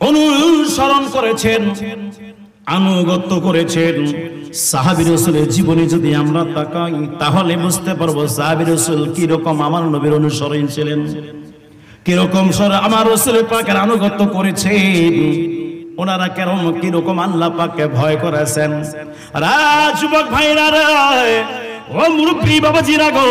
অনুসরণ করেছেন, আনুগত্য করেছেন। সাহাবী রাসূলের জীবনে যদি আমরা তাকাই তাহলে বুঝতে পারবো সাহাবী রাসূল কি রকম আমার নবীর অনুসরণ ছিলেন, কি রকম আমার রাসূলের পাকের আনুগত্য করেছেন, ওনারা কেরম কি রকম আল্লাহ পাককে ভয় করেছেন। যুবক ভাইরা ও মুরব্বী বাবাজিরা গো,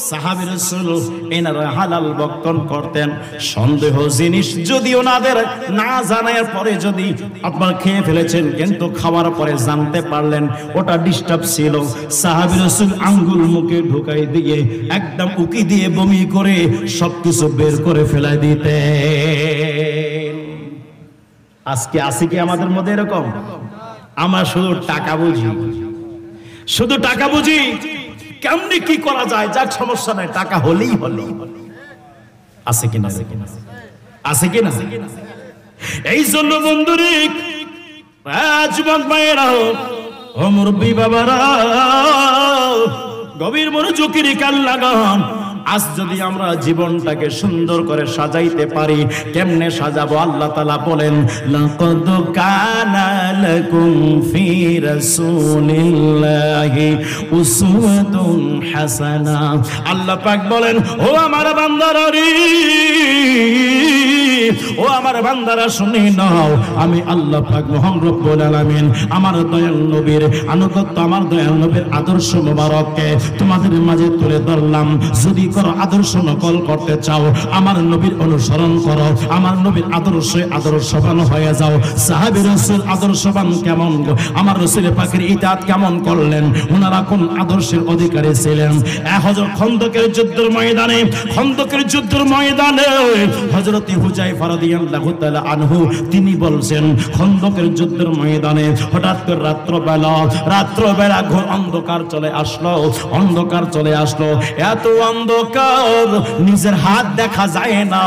সাহাবী রাসূল এনারা হালাল বক্তন করতেন। সন্দেহ জিনিস যদি ওনাদের না জানার পরে যদি আপনারা খেয়ে ফেলেছেন, কিন্তু খাওয়ার পরে জানতে পারলেন ওটা ডিস্টার্ব ছিল, সাহাবী রাসূল আঙ্গুল মুখে ঢুকাই দিয়ে একদম উকি দিয়ে বমি করে সবকিছু বের করে ফেলাই দিতেন। আজকে আছে কি আমাদের মধ্যে এরকম? আমরা শুধু টাকা বুঝি, শুধু টাকা বুঝি, কেমনি কি করা যায়, যাক সমস্যা নাই, টাকা হলেই হলো। আছে কিনা? আছে কিনা? এই জন্য বন্ধুরে, যুবক ভাইয়েরা, ও মুরব্বী বাবারা, গভীর মনোযোগের কান লাগান। আজ যদি আমরা জীবনটাকে সুন্দর করে সাজাইতে পারি, কেমনে সাজাবো? আল্লাহ তাআলা বলেন, লাকাদ কানা লাকুম ফি রাসূলিল্লাহি উসওয়াতুন হাসানাহ। আল্লাহ পাক বলেন, ও আমার বান্দারা রে, ও আমার বান্দারা শুনে নাও, আমি আল্লাহ পাক মহান রব্বুল আলামিন আমার দয়াল নবীর আনুগত্য, আমার দয়াল নবীর আদর্শ মোবারককে তোমাদের মাঝে তুলে ধরলাম। যদি করো আদর্শ নকল করতে চাও, আমার নবীর অনুসরণ করো, আমার নবীর আদর্শে আদর্শবান হয়ে যাও। সাহাবী রাসূল আদর্শবান কেমন, আমার রাসূল পাকের ইতাআত কেমন করলেন, ওনারা কোন আদর্শের অধিকারী ছিলেন। হযরত খন্দকের যুদ্ধের ময়দানে, খন্দকের যুদ্ধের ময়দানে হযরত হুযায়ফা রাদিয়াল্লাহু তাআলা আনহু তিনি বলছেন, খন্দকের যুদ্ধের ময়দানে হঠাৎ করে রাত্রবেলা ঘোর অন্ধকার চলে আসলো, অন্ধকার চলে আসলো, এত অন্ধকার নিজের হাত দেখা যায় না,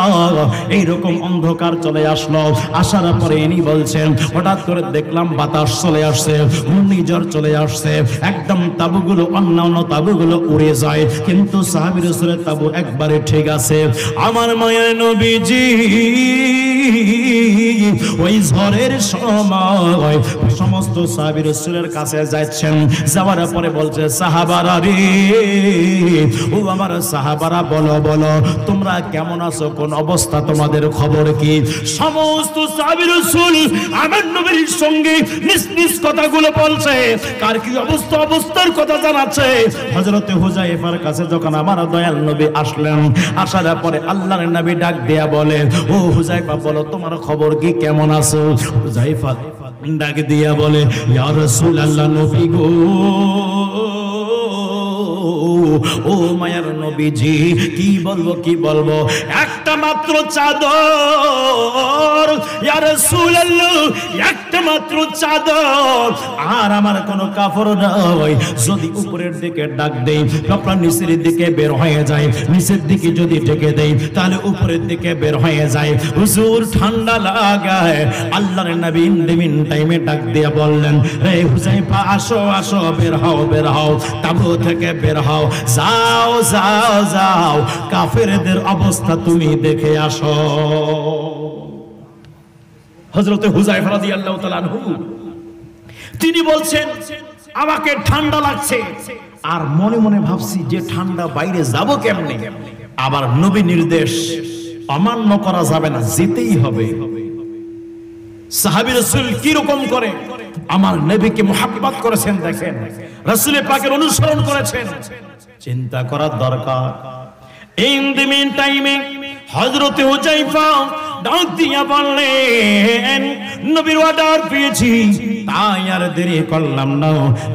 এইরকম অন্ধকার চলে আসলো। আসার পরে ইনি বলছেন, হঠাৎ করে দেখলাম বাতাস চলে আসছে, ঘূর্ণিঝড় চলে আসছে, একদম তাবুগুলো, অন্যান্য তাবুগুলো উড়ে যায়, কিন্তু সাহাবী রাসূলের তাবু একবারে ঠিক আছে। আমার মায়ের নবীজি ওই ঝড়ের সময় সমস্ত সাহাবী রাসূলের কাছে যাচ্ছেন, যাওয়ার পরে বলছে, সাহাবারা রে, ও আমার সাহাবারা, বলো বলো তোমরা কেমন আছো, কোন অবস্থা, তোমাদের খবর কি? সমস্ত সাহাবী রাসূল আমার নবীর সঙ্গে নিজ নিজ কথাগুলো বলছে, কার কি অবস্থা, অবস্থার কথা জানাচ্ছে। হযরত হুযায়ফার কাছে যখন আমার দয়াল নবী আসলেন, আসার পরে আল্লাহর নবী ডাক দেয়া বলে, ও হুযায়ফা বলো তোমার খবর কি, কেমন আছো? হুযায়ফা ডাক দিয়া বলে, ইয়া রাসূলুল্লাহ, নবী গো, ও মায়ার নবীজি, কি বলবো কি বলবো, একটা মাত্র চাদর, ইয়া রাসূলুল্লাহ, একটা মাত্র চাদর, আর আমার কোনো কাপড় নাই। যদি উপরের দিকে ডাক দেই কাপড় নিচের দিকে বের হয়ে যায়, নিচের দিকে যদি ঢেকে দেই তাহলে উপরের দিকে বের হয়ে যায়। হুজুর ঠান্ডা লাগায়। আল্লাহর নবী ইন টাইমে ডাক দিয়ে বললেন, রে হুযায়ফা, আসো আসো, বের হও বের হও, তাবু থেকে বের হও, যাও যাও যাও, কাফেরদের অবস্থা তুমি দেখে আসো। হযরত হুযায়ফা রাদিয়াল্লাহু তাআলা আনহু তিনি বলছেন, আমাকে ঠান্ডা লাগছে, আর মনে মনে ভাবছি যে ঠান্ডা বাইরে যাব কেমনে, আবার নবী নির্দেশ অমান্য করা যাবে না, যেতেই হবে। সাহাবী রাসূল কি রকম করে আমার নবীকে মুহাব্বত করেছেন দেখেন, রাসূল পাকের অনুসরণ করেছেন, চিন্তা করার দরকার। ইন দি মিন টাইমে হযরত হুযায়ফা ডাক দিয়া বললেন, নবীর অর্ডার পেয়েছি, তাই আর দেরি করলাম না,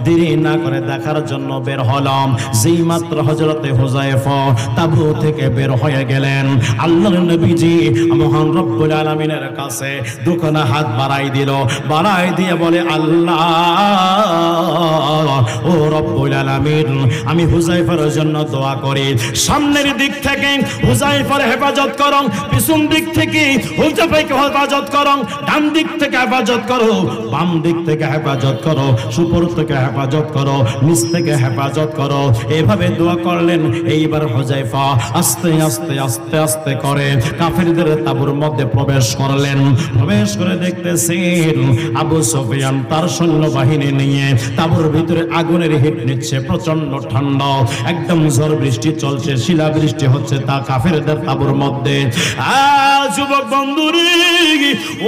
দেরি না করে দেখার জন্য বের হলাম। যেই মাত্র হযরত হুযায়ফা তাবু থেকে বের হয়ে গেলেন, আল্লাহর নবীজি মহান রব্বুল আলামিনের কাছে দুখানা হাত বাড়াই দিল, বাড়াই দিয়ে বলে, আল্লাহ ও রব্বুল আলামিন, আমি হুযায়ফার জন্য দোয়া করি, সামনের দিক থেকে হুযায়ফার হেফাজত করো, পিছন দিক থেকে হুযায়ফাকে হেফাজত করো, ডান দিক থেকে হেফাজত করো, বাম দিক থেকে হেফাজত করো, উপর থেকে হেফাজত করো, নিচ থেকে হেফাজত করো। এইভাবে দোয়া করলেন। এইবার হুযায়ফা আস্তে আস্তে আস্তে আস্তে করে কাফেরদের তাঁবুর মধ্যে প্রবেশ করলেন। প্রবেশ করে দেখতেছেন আবু সুফিয়ান তার সৈন্যবাহিনী নিয়ে তাঁবুর ভিতরে আগুনের হিট নিচ্ছে, প্রচন্ড ঠান্ডা, একদম ঝড় বৃষ্টি চলছে, শিলা বৃষ্টি হচ্ছে তা কাফেরদের তাঁবুর মধ্যে। যুবক বন্ধুরে,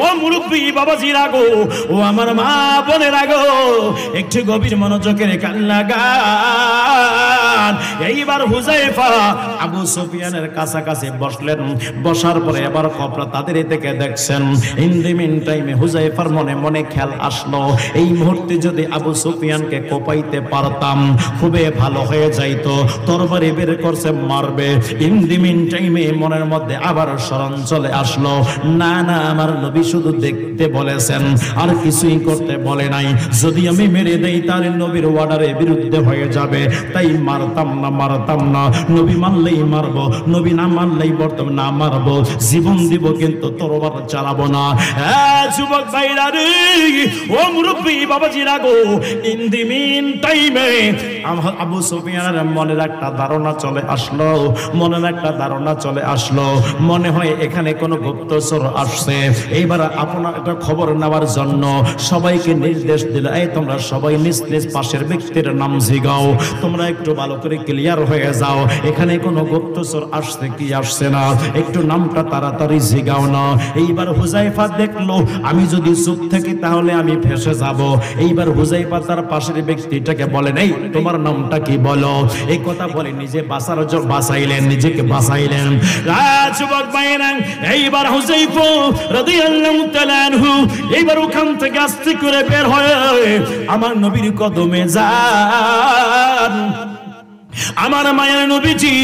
ও মুরব্বী বাবাজিরা গো, ও আমার মা বোনেরা গো, একটু গভীর মনোযোগের কান লাগান। এইবার হুযায়ফা আবু সুফিয়ানের কাছাকাছি বসলেন, বসার পরে এবার কপরা তাদের থেকে দেখছেন। ইন দি মিন টাইমে হুযায়ফার মনে মনে খেয়াল আসলো, এই মুহূর্তে যদি আবু সুফিয়ানকে কোপাইতে পারতাম খুবই ভালো হয়ে যাইতো, তরবারি বের করছে মারবে। ইন দি মিন টাইমে মনের মধ্যে আবার স্মরণ চলে আসলো, না না, আমার নবী শুধু দেখতে বলেছেন, আর কিছুই করতে বলে নাই, যদি আমি মেরে দেই তাহলে নবীর অর্ডারের বিরুদ্ধে হয়ে যাবে, তাই মারতাম না, নবী মানলেই মারবো, নবী না মানলেই বর্তমান না মারবো, জীবন দিব কিন্তু তরবার চালাবো না। যুবক ভাইরা রে, ও মুরব্বী বাবাজিরা গো, ইন দি মিন টাইমে আবু সুফিয়ানের মনের একটা ধারণা চলে আসলো, মনে হয় এখানে কোনো গুপ্তচর আসছে। এইবার আপনার একটা খবর নেওয়ার জন্য সবাইকে নির্দেশ দিল, এই তোমরা সবাই নিজ নিজ পাশের ব্যক্তির নাম জিগাও, তোমরা একটু ভালো করে ক্লিয়ার হয়ে যাও, এখানে কোনো গুপ্তচর আসছে কি আসছে না, একটু নামটা তাড়াতাড়ি জিগাও না। এইবার হুজাইফা দেখলো আমি যদি চুপ থাকি তাহলে আমি ফেঁসে যাব। এইবার হুজাইফা তার পাশের ব্যক্তিটাকে বলেন, এই তোমার নামটা কি বলো। এই কথা বলে নিজে বাঁচাইলেন, নিজেকে বাঁচাইলেন। যুবক ভাইরা, এইবার হুজাইফা রাদিয়াল্লাহু তাআলা আনহু এইবার ওখান থেকে আস্তে করে বের হয়ে আমার নবীর কদমে যান। আমার মায়ের নবীজি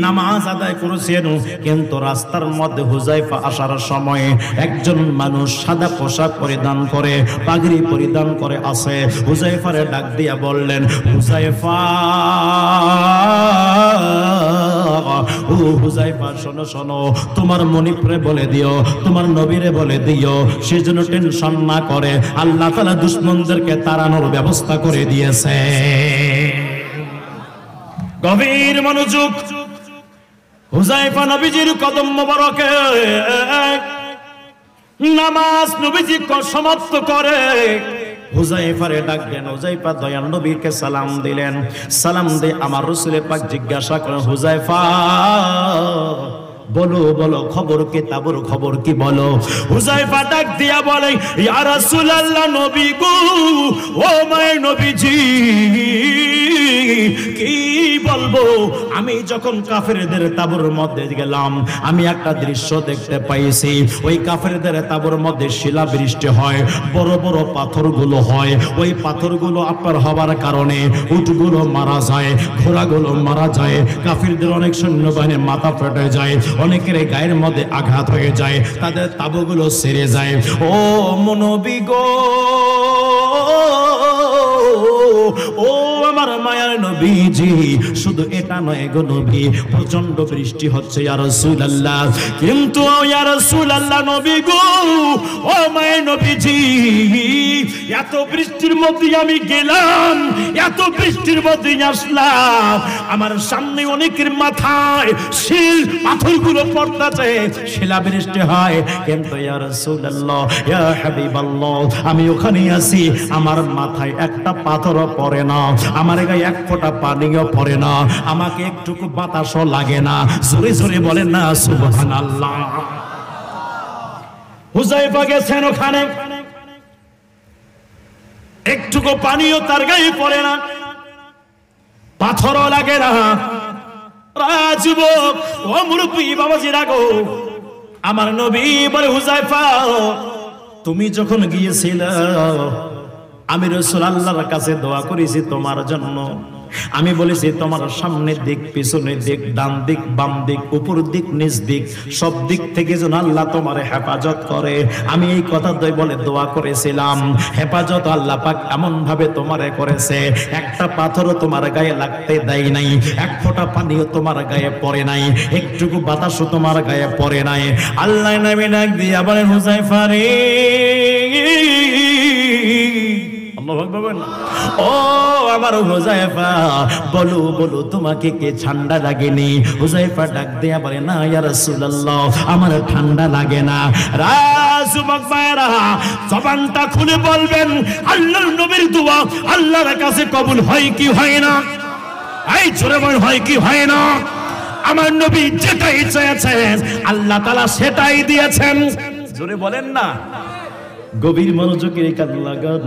নামাজ আদায় করেছেন, কিন্তু রাস্তার মধ্যে হুজাইফা আসার সময় একজন মানুষ সাদা পোশাক পরিধান করে, পাগড়ি পরিধান করে আসে। হুজাইফারে ডাক দিয়া বললেন, হুজাইফা, ও হুজাইফা শোনো শোনো, তোমার মনিবরে বলে দিও, তোমার নবীরে বলে দিও, সে যেন টেনশন না করে, আল্লাহ তাআলা দুশমনদেরকে তাড়ানোর ব্যবস্থা করে দিয়েছে। গভীর মনোযোগ। হুজাইফা নবীজির কদম মোবারকে নামাজ নবীজি সমাপ্ত করে হুজাইফারে ডাক দেন। হুজাইফা দয়াল নবীকে সালাম দিলেন। সালাম দিয়ে আমার রাসূল পাক জিজ্ঞাসা করেন, হুজাইফা বলো বলো খবর কি, তাবুর খবর কি বলো। হুজাইফা ডাক দিয়া বলে, ইয়া রাসূলুল্লাহ, নবী গো, ও মায়ের নবীজি, কি বলবো, আমি যখন কাফেরদের তাবুর মধ্যে গেলাম আমি একটা দৃশ্য দেখতে পাইছি। ওই কাফেরদের তাবুর মধ্যে শিলা বৃষ্টি হয়, বড় বড় পাথরগুলো হয়। ওই পাথরগুলো আপনার হবার কারণে উটগুলো মারা যায়, ঘোড়াগুলো মারা যায়, কাফেরদের অনেক সৈন্যবাহিনীর মাথা ফেটে যায়, অনেকের গায়ের মধ্যে আঘাত হয়ে যায়, তাদের তাবুগুলো ছেড়ে যায়। ও নবী গো, ও আমার মায়ার নবীজি, শুধু এটা নয় গো নবী, প্রচন্ড বৃষ্টি হচ্ছে ইয়া রাসূলুল্লাহ, কিন্তু ইয়া রাসূলুল্লাহ নবী গো, ও মায়ের নবীজি, এত বৃষ্টির মধ্যে আমি গেলাম, এত বৃষ্টির মধ্যে আসলাম, আমার সামনে অনেকের মাথায় শিল পাথরগুলো পড়তেছে, শিলা বৃষ্টি হয়, কিন্তু ইয়া রাসূলুল্লাহ, ইয়া হাবিবাল্লাহ, আমি ওখানে আছি, আমার মাথায় একটা পাথরও পড়ে না, আমার গায়ে এক ফোঁটা পানিও পড়ে না, আমাকে একটুকু বাতাসও লাগে না। জোরে জোরে বলেন না সুবহানাল্লাহ। হুজাইফা গেছেন ওখানে, একটুকু পানিও তার গায়ে পড়ে না, পাথরও লাগে না। যুবক, ও মুরব্বী বাবাজিরা গো, আমার নবী বলে, হুজাইফা তুমি যখন গিয়েছিলে আমি রাসূল আল্লাহর কাছে দোয়া করেছি তোমার জন্য। আমি বলেছি তোমার সামনের দিক, পিছনের দিক, ডান দিক, বাম দিক, উপর দিক, নিচ দিক, সব দিক থেকে যেন আল্লাহ তোমার হেফাজত করে। আমি এই কথা বলে দোয়া করেছিলাম। হেফাজত আল্লাহ পাক এমন ভাবে তোমারে করেছে, একটা পাথরও তোমার গায়ে লাগতে দেয় নাই, এক ফোঁটা পানিও তোমার গায়ে পড়ে নাই, একটুকু বাতাসও তোমার গায়ে পড়ে নাই। আল্লাহ নবী ডাক দিয়া বলেন, হুজাইফা রে, ও আমার হুজাইফা, বলো বলো তোমাকে কে ঠান্ডা লাগেনি? হুজাইফা ডাক দেয়া বলে, না ইয়া রাসূলুল্লাহ, আমার ঠান্ডা লাগে না। যুবক ভাইরা, জবানটা খুলে বলবেন, আল্লাহর নবীর দোয়া আল্লাহর কাছে কবুল হয় কি হয় না? এই জোরে বল, হয় কি হয় না? আমার নবী যেটাই চেয়েছেন আল্লাহ তাআলা সেটাই দিয়েছেন। জোরে বলেন না। গভীর মনোযোগের কান লাগান।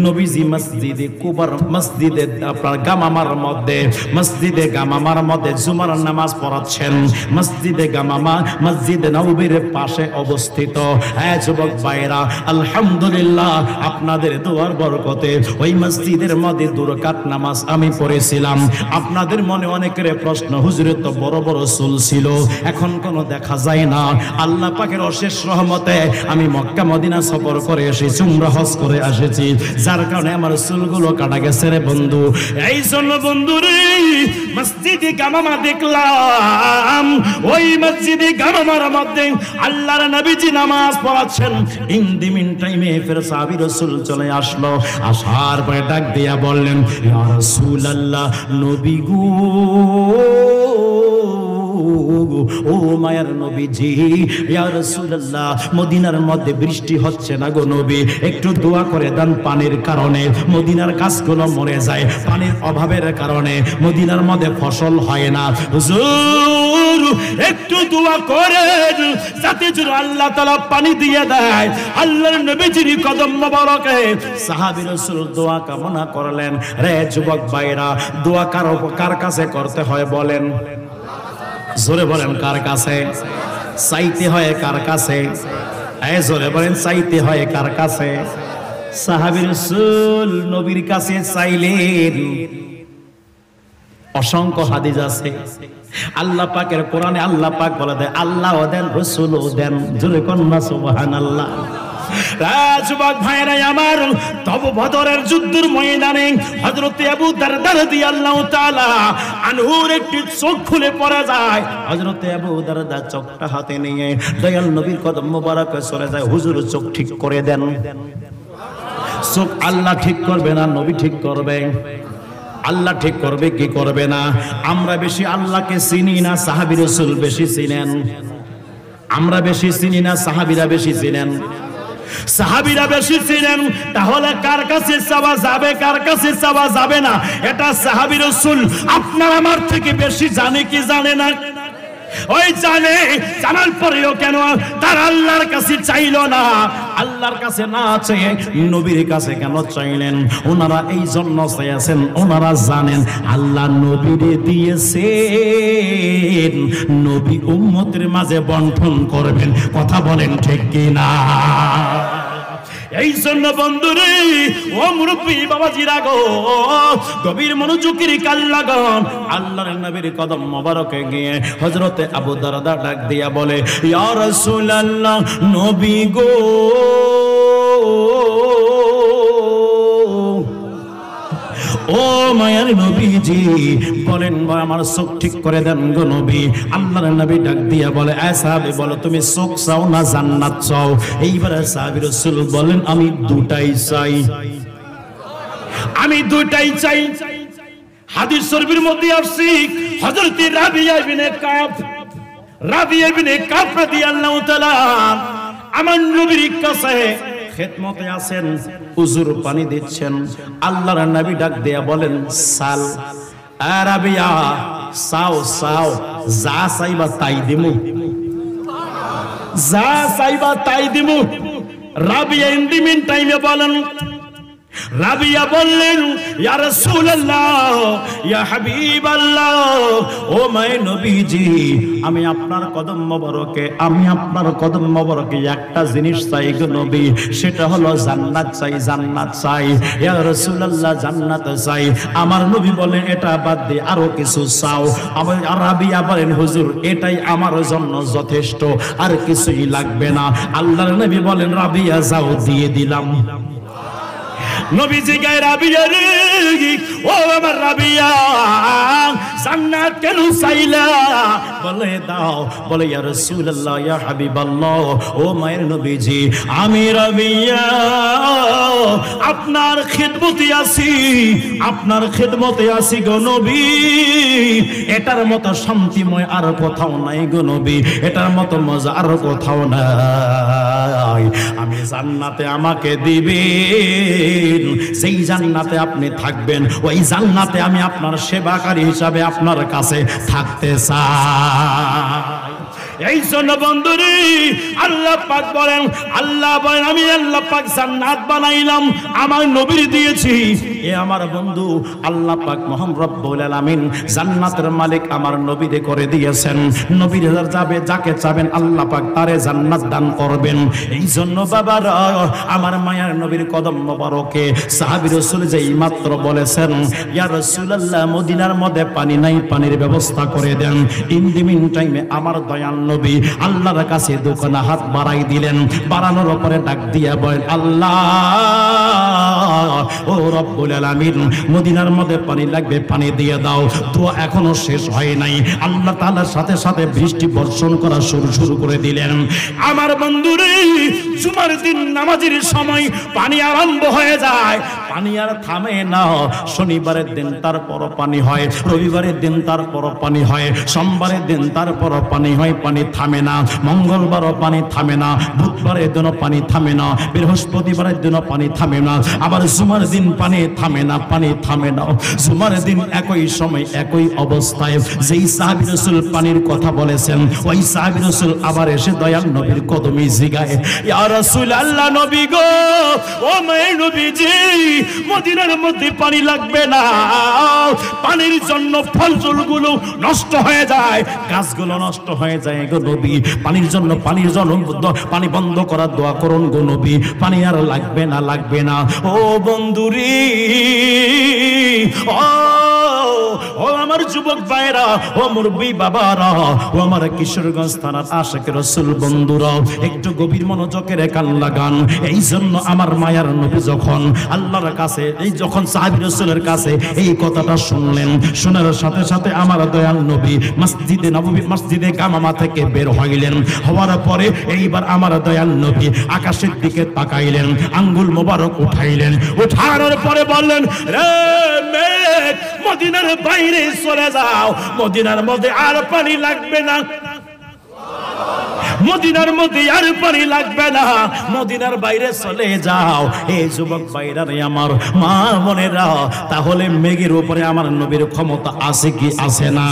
নবীজি মসজিদে কুবার, মসজিদে আপনার গামামার মধ্যে, মসজিদে গামামার মধ্যে জুমার নামাজ পড়াচ্ছেন। মসজিদে গামামা মসজিদে নববীর পাশে অবস্থিত। হ্যাঁ যুবক ভাইরা, আলহামদুলিল্লাহ আপনাদের দোয়ার বরকতে ওই মসজিদের মধ্যে 2 রাকাত নামাজ আমি পড়েছিলাম। আপনাদের মনে অনেকের প্রশ্ন, হুজুরের তো বড় বড় চুল ছিল, এখন কোনো দেখা যায় না। আল্লাহ পাকের অশেষ রহমতে আমি মক্কা মদিনা সফর করে এসেছি, উমরা হজ করে এসেছি, যার কারণে আমার চুলগুলো কাটা গেছে রে বন্ধু। এই জন্য বন্ধু রে, মসজিদে গামামা দেখলাম, ওই মসজিদে গামামার মধ্যে আল্লাহর নবীজি নামাজ পড়াচ্ছেন। ইন দি মিন টাইমে ফের সাহাবী রাসূল চলে আসলো। আসার পরে ডাক দিয়া বললেন, ইয়া রাসূলুল্লাহ, নবী গো ও মায়ার নবীজি, ইয়া রাসূলুল্লাহ, মদিনার মধ্যে বৃষ্টি হচ্ছে না গো নবী, একটু দোয়া করে দেন পানির কারণে মদিনার গাছগুলো মরে যায়, পানির অভাবের কারণে মদিনার মধ্যে ফসল হয় না। হুজুর একটু দোয়া করেন যাতে যেন আল্লাহ তাআলা পানি দিয়ে দেয়। আল্লাহর নবীজির কদম মোবারকে সাহাবী রাসূল দোয়া কামনা করলেন। রে যুবক ভাইরা, দোয়া কার কাছে করতে হয় বলেন? জোরে বলেন, কার কাছে? চাইতে হয় কার কাছে? এই জোরে বলেন, চাইতে হয় কার কাছে? সাহাবী রাসূল নবীর কাছে চাইলেন। অসংখ্য হাদিস আছে। আল্লাহ পাকের কোরআনে আল্লাহ পাক বলে দেয়, আল্লাহও দেন রাসূলও দেন। জোরে কন্যা সুবহানাল্লাহ। রাজবাগ ভাইরা আমার, তবে বদরের যুদ্ধের ময়দানে হযরত আবু দারদা রাদিয়াল্লাহু তাআলা আনহুর একটি চোখ খুলে পড়ে যায়। হযরত আবু দারদা চোখটা হাতে নিয়ে দয়াল নবীর কদম মোবারকে চলে যায়। হুজুর চোখ ঠিক করে দেন। চোখ আল্লাহ ঠিক করবে না নবী ঠিক করবে? আল্লাহ ঠিক করবে কি করবে না? আমরা বেশি আল্লাহকে চিনি না, সাহাবী রাসূল বেশি চিনেন? আমরা বেশি চিনি না, সাহাবীরা বেশি চিনেন? সাহাবীরা বেশি চিনেন। তাহলে কার কাছে চাওয়া যাবে, কার কাছে চাওয়া যাবে না, এটা সাহাবী রাসূল আপনার আমার থেকে বেশি জানে কি জানে না? ওই জানে, জানার পরেও কেন তার আল্লাহর কাছে চাইলো না? আল্লাহর কাছে না চেয়ে নবীর কাছে কেন চাইলেন? ওনারা এই জন্য চেয়েছেন, ওনারা জানেন আল্লাহ নবীরে দিয়েছেন, নবী উম্মতের মাঝে বন্টন করবেন। কথা বলেন ঠিক কিনা? এই জন্য বন্ধুরে, ও মুরব্বী বাবাজিরা গো, গভীর মনোযোগের কাল লাগান। আল্লাহর নবীর কদম মোবারকে গিয়ে হযরতে আবু দারদা ডাক দিয়া বলে, ইয়া রাসূলুল্লাহ, নবী গো, ও মায়ার নবীজি, বলেন আমার চোখ ঠিক করে দেন গো নবী। আল্লাহর নবী ডাক দিয়া বলে, এ সাহাবী, বলো তুমি চোখ চাও না জান্নাত চাও? এইবারে সাহাবী রাসূল বলেন, আমি দুটাই চাই, আমি দুটাই চাই। হাদিস শরীফের মধ্যে আসছে হযরত রাবিয়া ইবনে কাব রাদিয়াল্লাহু তাআলা আমার নবীর কাছে খেদমতে আছেন, হুজুর পানি দিচ্ছেন। আল্লাহর নবী ডাক দিয়া বলেন, সাল আরাবিয়া, সাও সাও, যা চাইবা তাই দিমু, যা চাইবা তাই দিমু। রাবিয়া ইন দি মিন টাইমে বলেন, রাবিয়া বললেন, ইয়া রাসূলুল্লাহ, ইয়া হাবিবাল্লাহ, ও মায়ে নবীজি, আমি আপনার কদম মোবারকে, আমি আপনার কদম মোবারকে একটা জিনিস চাই গো নবী, সেটা হলো জান্নাত চাই, জান্নাত চাই। ইয়া রাসূলুল্লাহ, জান্নাত চাই। আমার নবী বলেন, এটা বাদ দিয়ে আরো কিছু চাও। আমার রাবিয়া বলেন, হুজুর এটাই আমার জন্য যথেষ্ট, আর কিছুই লাগবে না। আল্লাহর নবী বলেন, রাবিয়া যাও, দিয়ে দিলাম। নবীজি গায়ে রাবিয়া রে, ও আমার রাবিয়া, জান্নাত কেন চাইলা? বলে দাও। বলে, ইয়া রাসূলুল্লাহ, ইয়া হাবিবাল্লাহ, ও মায়ের নবীজি, আমি রাবিয়া আপনার খিদমতে আছি, আপনার খিদমতে আছি গো নবী। এটার মতো শান্তিময় আর কোথাও নাই গো নবী, এটার মতো মজা আর কোথাও নাই। আমি জান্নাতে আমাকে দিবেন, সেই জান্নাতে আপনি থাকবেন, ওই জান্নাতে আমি আপনার সেবাকারী হিসাবে আপনার কাছে থাকতে চাই। এই জন্য বন্ধুরে, আল্লাহ পাক বলেন, আল্লাহ বলেন, আমি আল্লাহ পাক জান্নাত বানাইলাম, আমার নবীর দিয়েছি। এ আমার বন্ধু, আল্লাহ পাক মহান রব্বুল আলামিন জান্নাতের মালিক আমার নবীরে করে দিয়েছেন। নবীর যাবে, যাকে চাবেন আল্লাহ পাক তারে জান্নাত দান করবেন। এই জন্য বাবারা, আমার মায়ার নবীর কদম মোবারকে সাহাবী রাসূল যেই মাত্র বলেছেন, ইয়া রাসূলুল্লাহ, মদিনার মধ্যে পানি নাই, পানির ব্যবস্থা করে দেন। ইন দি মিন টাইমে আমার দয়াল নবী আল্লাহর কাছে দুখানা হাত বাড়াই দিলেন। বাড়ানোর পরে ডাক দিয়া বলেন, আল্লাহ, ও রব্বুল আলামিন, মদিনার মধ্যে পানি লাগবে, পানি দিয়ে দাও। দোয়া এখনো শেষ হয় নাই, আল্লাহ তাআলার সাথে সাথে বৃষ্টি বর্ষণ করা শুরু করে দিলেন। আমার বন্ধুরে, জুমার দিন নামাজের সময় পানি আরম্ভ হয়ে যায়। পানি আর থামে না। শনিবারের দিন তারপর পানি হয়, রবিবারের দিন তারপর পানি হয়, সোমবারের দিন তারপর পানি হয়, পানি থামে না। মঙ্গলবারও পানি থামে না, বুধবারের দিনও পানি থামে না, বৃহস্পতিবারের দিনও পানি থামে না, আবার জুমার দিন পানি থামে না, পানি থামে না। জুমার দিন একই সময় একই অবস্থায় যেই সাহাবী রাসূল পানির কথা বলেছেন, ওই সাহাবী রাসূল আবার এসে দয়াল নবীর কদমে জিগায়, ইয়া রাসূলুল্লাহ, নবী গো, ও মায়ের নবীজি, মদিনার মধ্যে পানি লাগবে না, পানির জন্য ফলগুলো নষ্ট হয়ে যায়, গাছগুলো নষ্ট হয়ে যায় গো নবী, পানির জন্য পানি বন্ধ করার দোয়া করুন গো নবী, পানি আর লাগবে না, লাগবে না। ও বন্ধুরি, ও আমার যুবক ভাইরা, ও মুরব্বী বাবারা, ও আমার কিশোরগঞ্জ থানার আশিক রাসূল বন্ধুরা, একটু গভীর মনোযোগের কান লাগান। এই জন্য আমার মায়ার নবী যখন আল্লাহর কাছে, এই যখন সাহাবী রাসূলের কাছে এই কথাটা শুনলেন, শোনার সাথে সাথে আমার দয়াল নবী মসজিদে নববী, মসজিদে গামামা থেকে বের হইলেন। হওয়ার পরে এইবার আমার দয়াল নবী আকাশের দিকে তাকাইলেন, আঙ্গুল মোবারক উঠাইলেন, উঠানোর পরে বললেন, রে মেঘ, মদিনার বাইরে চলে যাও, মদিনার মধ্যে আর পানি লাগবে না, মদিনার মধ্যে আর পানি লাগবে না, মদিনার বাইরে চলে যাও। এই যুবক ভাইরা রে আমার, মা বোনেরা, তাহলে মেঘের উপরে আমার নবীর ক্ষমতা আছে কি আছে না?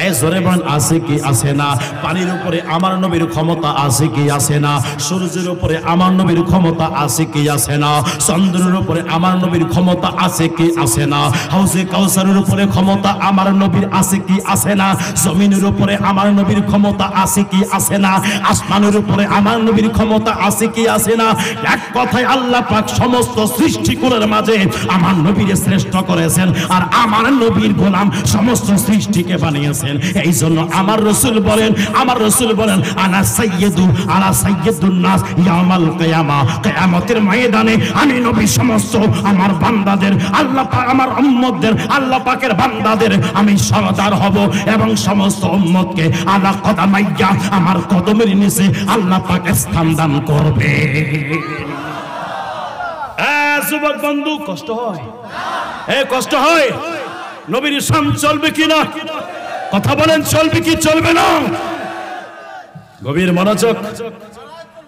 এই জোরে বলেন, আছে কি আছে না? পানির উপরে আমার নবীর ক্ষমতা আছে কি আছে না? সূর্যের উপরে আমার নবীর ক্ষমতা আছে কি আছে না? চন্দ্রের উপরে আমার নবীর ক্ষমতা আছে কি আছে না? হাউজে কাউসারের উপরে ক্ষমতা আমার নবীর আছে কি আছে না? জমিনের উপরে আমার নবীর ক্ষমতা আছে কি আছে না? আসমানের উপরে আমার নবীর ক্ষমতা আছে কি আছে না? এক কথায় আল্লাহ পাক সমস্ত সৃষ্টিকুলের মাঝে আমার নবীকে শ্রেষ্ঠ করেছেন, আর আমার নবীর গোলাম সমস্ত সৃষ্টিকে বানিয়েছেন। এই জন্য আমার রাসূল বলেন, আনা সাইয়্যিদুন নাস ইয়াউমাল কিয়ামা, কিয়ামতের ময়দানে আমি নবী সমস্ত আমার বান্দাদের, আল্লাহ পাক আমার উম্মতদের, আল্লাহ পাকের বান্দাদের আমি সরদার হব, এবং সমস্ত উম্মতকে আলা কদামাইয়া, আমার কদমের নিচে আল্লাহ পাক স্থান দান করবে। যুবক বন্ধু, কষ্ট হয়, কষ্ট হয়, নবীর শান চলবে কিনা? কথা বলেন, চলবে কি চলবে না? গভীর মনোযোগ।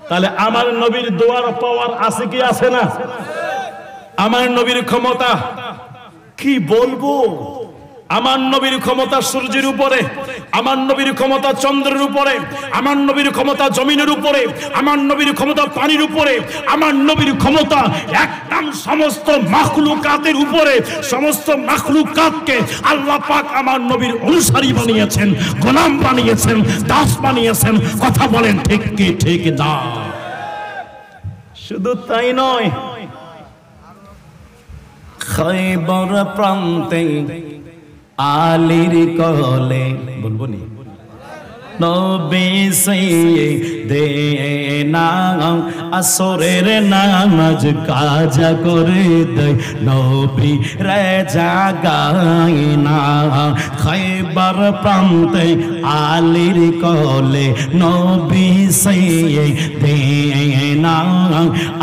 তাহলে আমার নবীর দোয়ার পাওয়ার আছে কি আছে না? আমার নবীর ক্ষমতা কি বলবো? আমার নবীর ক্ষমতা সূর্যের উপরে, আমার নবীর ক্ষমতা চন্দ্রের উপরে, আমার নবীর ক্ষমতা জমিনের উপরে, আমার নবীর ক্ষমতা পানির উপরে, আমার নবীর ক্ষমতা একদম সমস্ত মাখলুকাতের উপরে। সমস্ত মাখলুকাতকে আল্লাহ পাক আমার নবীর অনুসারী বানিয়েছেন, গোলাম বানিয়েছেন, দাস বানিয়েছেন। কথা বলেন ঠিক কি ঠিক না? শুধু তাই নয়, খায়বার প্রান্তে আলীর কলে, বলবো নি, নবী সাইয়্যিদেনা আসরের নামাজ কাজা করে দেয়, নবী রে জাগায় না। খায়বার প্রান্তে আলীর কলে নবী সাইয়্যিদেনা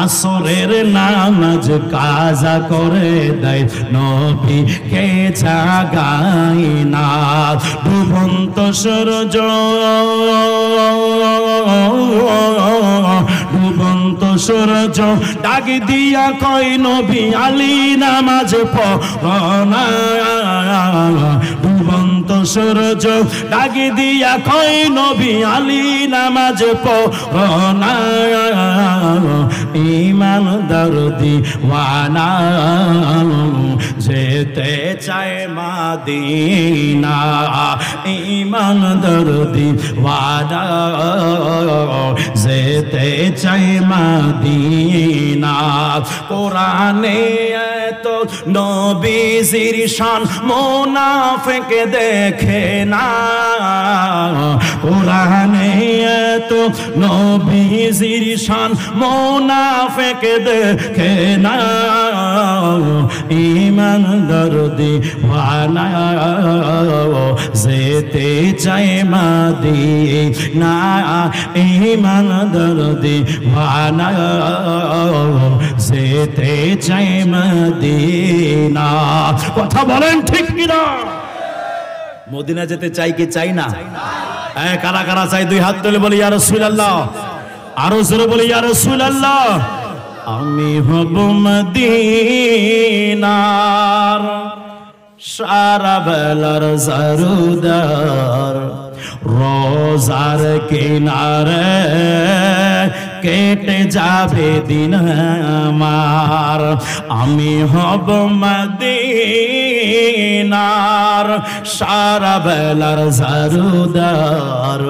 আসরের নামাজ কাজা করে দেয়, নবী কে জাগায় না। ডুবন্ত সূর্য, ডুবন্ত সূর্য ডাক দিয়া কয়, নবী আলী নামাজ পড়না। ডুবন্ত সূর্য ডাক দিয়া কয়, নবী আলী নামাজ পড়না। ঈমানদার দিওয়ানা যেতে চায় মদিনা, ঈমানদার দিওয়ানা যেতে চায় মদিনা। কোরআনে তো নবীজির শান মুনাফিক দেখে না, কোরআনে তো নবীজির শান মুনাফিক দেখে না। ঈমানদার দিওয়ানা যেতে চাই মদিনা ইমানদার দিওয়ানা যেতে চাই মদিনা। কথা বলেন ঠিক কিনা? মদিনা যেতে চাই কি চাই না? কারা কারা চাই দুই হাত তুলে বলি ইয়া রাসূলুল্লাহ। আরো জোরে বলি ইয়া রাসূলুল্লাহ। আমি হব মদিনার সারা বেলার জারুদার, রোজার কিনারে কেটে যাবে দিন আমার। আমি হব মদিনার সারা বেলার জারুদার,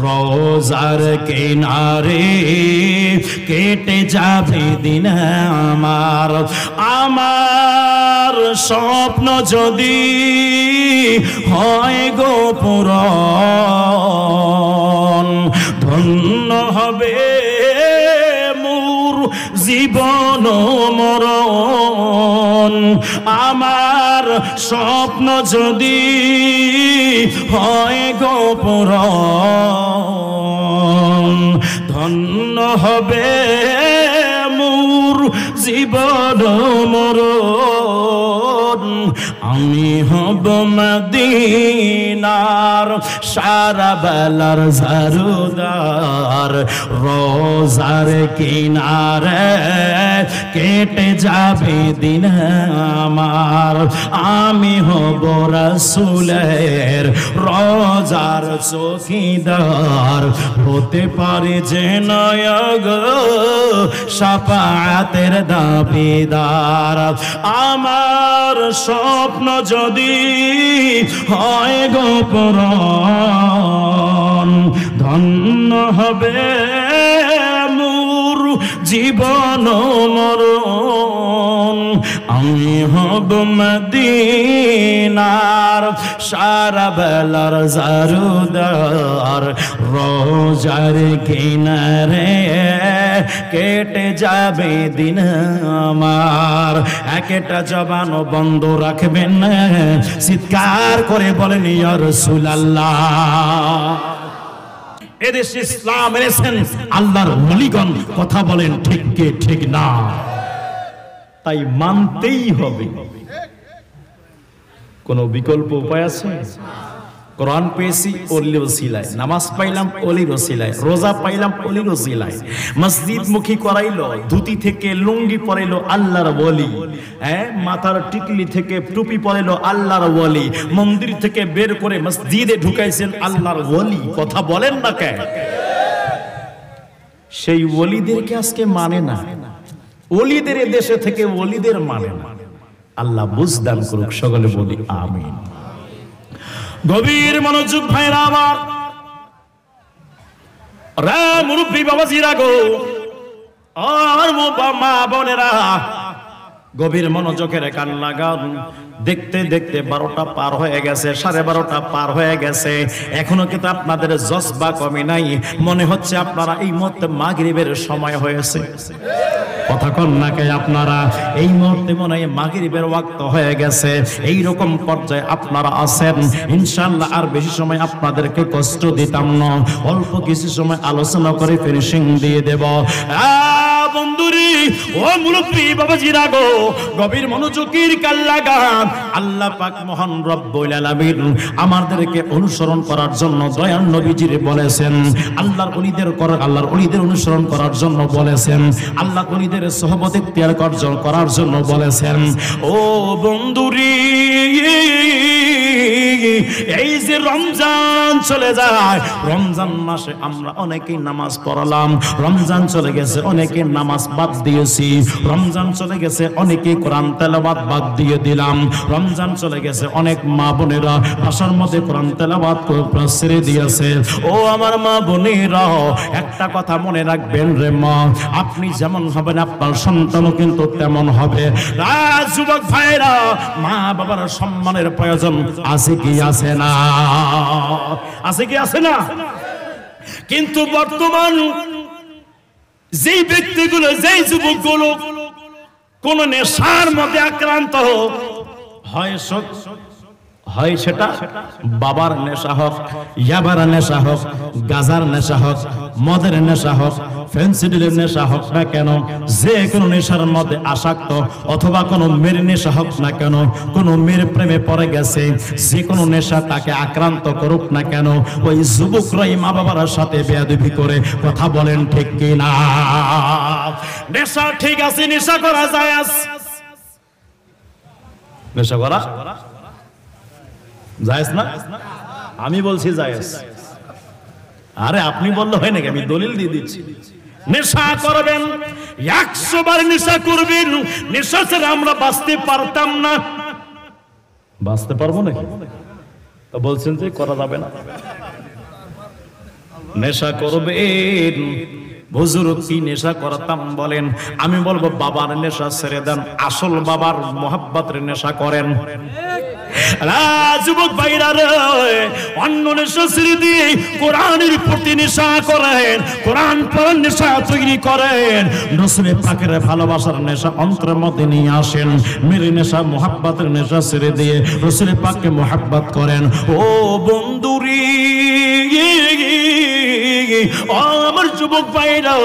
রোজার কিনারে কেটে যাবে দিন আমার। আমার স্বপ্ন যদি হয় গো পূরণ, ধন্য হবে মোর জীবন মরণ। আমার স্বপ্ন যদি হয় গো পূরণ, ধন্য হবে মোর জীবন মরণ। আমি হব মদিনার সারা বেলার জারুদার, রোজার কিনারে কেটে যাবে দিন আমার। আমি হব রাসূলের রোজার চৌকিদার, হতে পারে যে নায়ক শাফাআতের দাবিদার। আমার স্বপ্ন যদি হয় গো পূরণ, ধন্য হবে মোর জীবন মরণ। আমি হব মদিনার সারা বেলার জারুদার, রোজার কিনারে কেটে যাবে দিন আমার। একটা জবান বন্ধ রাখবেন না, চিৎকার করে বলেন ইয়া রাসূলুল্লাহ। এদেশে ইসলাম এনেছেন আল্লাহর ওলিগণ। কথা বলেন ঠিক কে ঠিক না? তাই মানতেই হবে। কোন বিকল্প উপায় আছে? কোরআন পেয়েছি ওলির ওসিলায়, নামাজ পাইলাম ওলির ওসিলায়, রোজা পাইলাম ওলির ওসিলায়, মসজিদ মুখী করাইলো, ধুতি থেকে লুঙ্গি পরাইলো আল্লাহর ওলি, মাথার টিকলি থেকে টুপি পরাইলো আল্লাহর ওলি, মন্দির থেকে বের করে মসজিদে ঢুকাইছেন আল্লাহর ওলি। কথা বলেন না কেন? সেই ওলিদেরকে আজকে মানে না, ওলিদের দেশে থেকে ওলিদের মানে না। আল্লাহ বুঝদান করুক, সকলে বলি আমিন। গভীর মনোযোগ ভাইরা আমার, রে মুরব্বী বাবাজিরা গো, আর মা বোনেরা, গভীর মনোযোগের কান লাগান। দেখতে দেখতে 12টা পার হয়ে গেছে, 12:30 পার হয়ে গেছে, এখনো কিন্তু আপনাদের জজবা কমে নাই। মনে হচ্ছে আপনারা এই মুহূর্তে মাগরিবের সময় হয়েছে। কথা কন না কে আপনারা? এই মুহূর্তে মনে হয় মাগরিবের ওয়াক্ত হয়ে গেছে। এই রকম পর্যায়ে আপনারা আছেন। ইনশাআল্লাহ আর বেশি সময় আপনাদেরকে কষ্ট দিতাম না, অল্প কিছু সময় আলোচনা করে ফিনিশিং দিয়ে দেব। বন্ধুরি, ও মুরব্বী বাবাজিরা গো, গভীর মনোযোগের কান লাগান। আল্লাহ পাক মহান রব্বুল আলামিন আমাদেরকে অনুসরণ করার জন্য দয়াল নবীজির বলেছেন, আল্লাহর ওলিদের অনুসরণ করার জন্য বলেছেন, আল্লাহর ওলিদের সোহবত ইখতিয়ার করার জন্য বলেছেন। ও বন্ধুরি, এই যে রমজান চলে যায়, রমজান মাসে আমরা অনেকেই নামাজ পড়ালাম, রমজান চলে গেছে অনেকে নামাজ বাদ দিয়েছি, রমজান চলে গেছে অনেকে কোরআন তেলাওয়াত বাদ দিয়ে দিলাম, রমজান চলে গেছে অনেক মা বোনেরা বাসার মধ্যে কোরআন তেলাওয়াত ছেড়ে দিয়েছে। ও আমার মা বোনেরা, একটা কথা মনে রাখবেন রে মা, আপনি যেমন হবেন আপনার সন্তানও কিন্তু তেমন হবে। যুবক ভাইরা, মা বাবার সম্মানের প্রয়োজন আছে কি আছে না? আছে কি আছে না? কিন্তু বর্তমান যেই ব্যক্তিগুলো, যেই যুবকগুলো কোন নেশার মধ্যে আক্রান্ত হয় সেটা বাবার নেশা হোক, ইয়াবার নেশা হোক, গাজার নেশা হোক, মদের নেশা হোক, ফেন্সিডিলের নেশা হোক না কেন, যে কোনো নেশার মধ্যে আসক্ত, অথবা কোনো মেয়ের নেশা হোক না কেন, কোনো মেয়ের প্রেমে পড়ে গেছে, যে কোনো নেশা তাকে আক্রান্ত করুক না কেন, ওই যুবকরাই মা বাবার সাথে বেয়াদবি করে। কথা বলেন ঠিক কি না? নেশা ঠিক আছে, নেশা করা যায়, নেশা করা জায়েজ না? আমি বলছি জায়েজ। আরে আপনি বললে হয় নাকি? আমি দলিল দিয়ে দিচ্ছি। নেশা করবেন, 100 বার নেশা করবেন। নেশা ছাড়া আমরা বাঁচতে পারতাম না। বাঁচতে পারবো নাকি? তো বলছেন যে করা যাবে না। নেশা করবেন। হুজুর কি নেশা করতাম বলেন? আমি বলবো বাবার নেশা ছেড়ে দেন, আসল বাবার মোহাব্বতের নেশা করেন। যুবক ভাইরা রে, অন্য নেশা ছেড়ে দিয়ে কোরআনের প্রতি নেশা করেন, কোরআন পড়ার নেশা তৈরি করেন, রাসূল পাকের ভালোবাসার নেশা অন্তরের মধ্যে নিয়ে আসেন। মেরে নেশা মোহাব্বতের নেশা ছেড়ে দিয়ে রাসূল পাককে মোহাব্বত করেন। ও বন্ধুরি, ও আমার যুবক ভাইরা,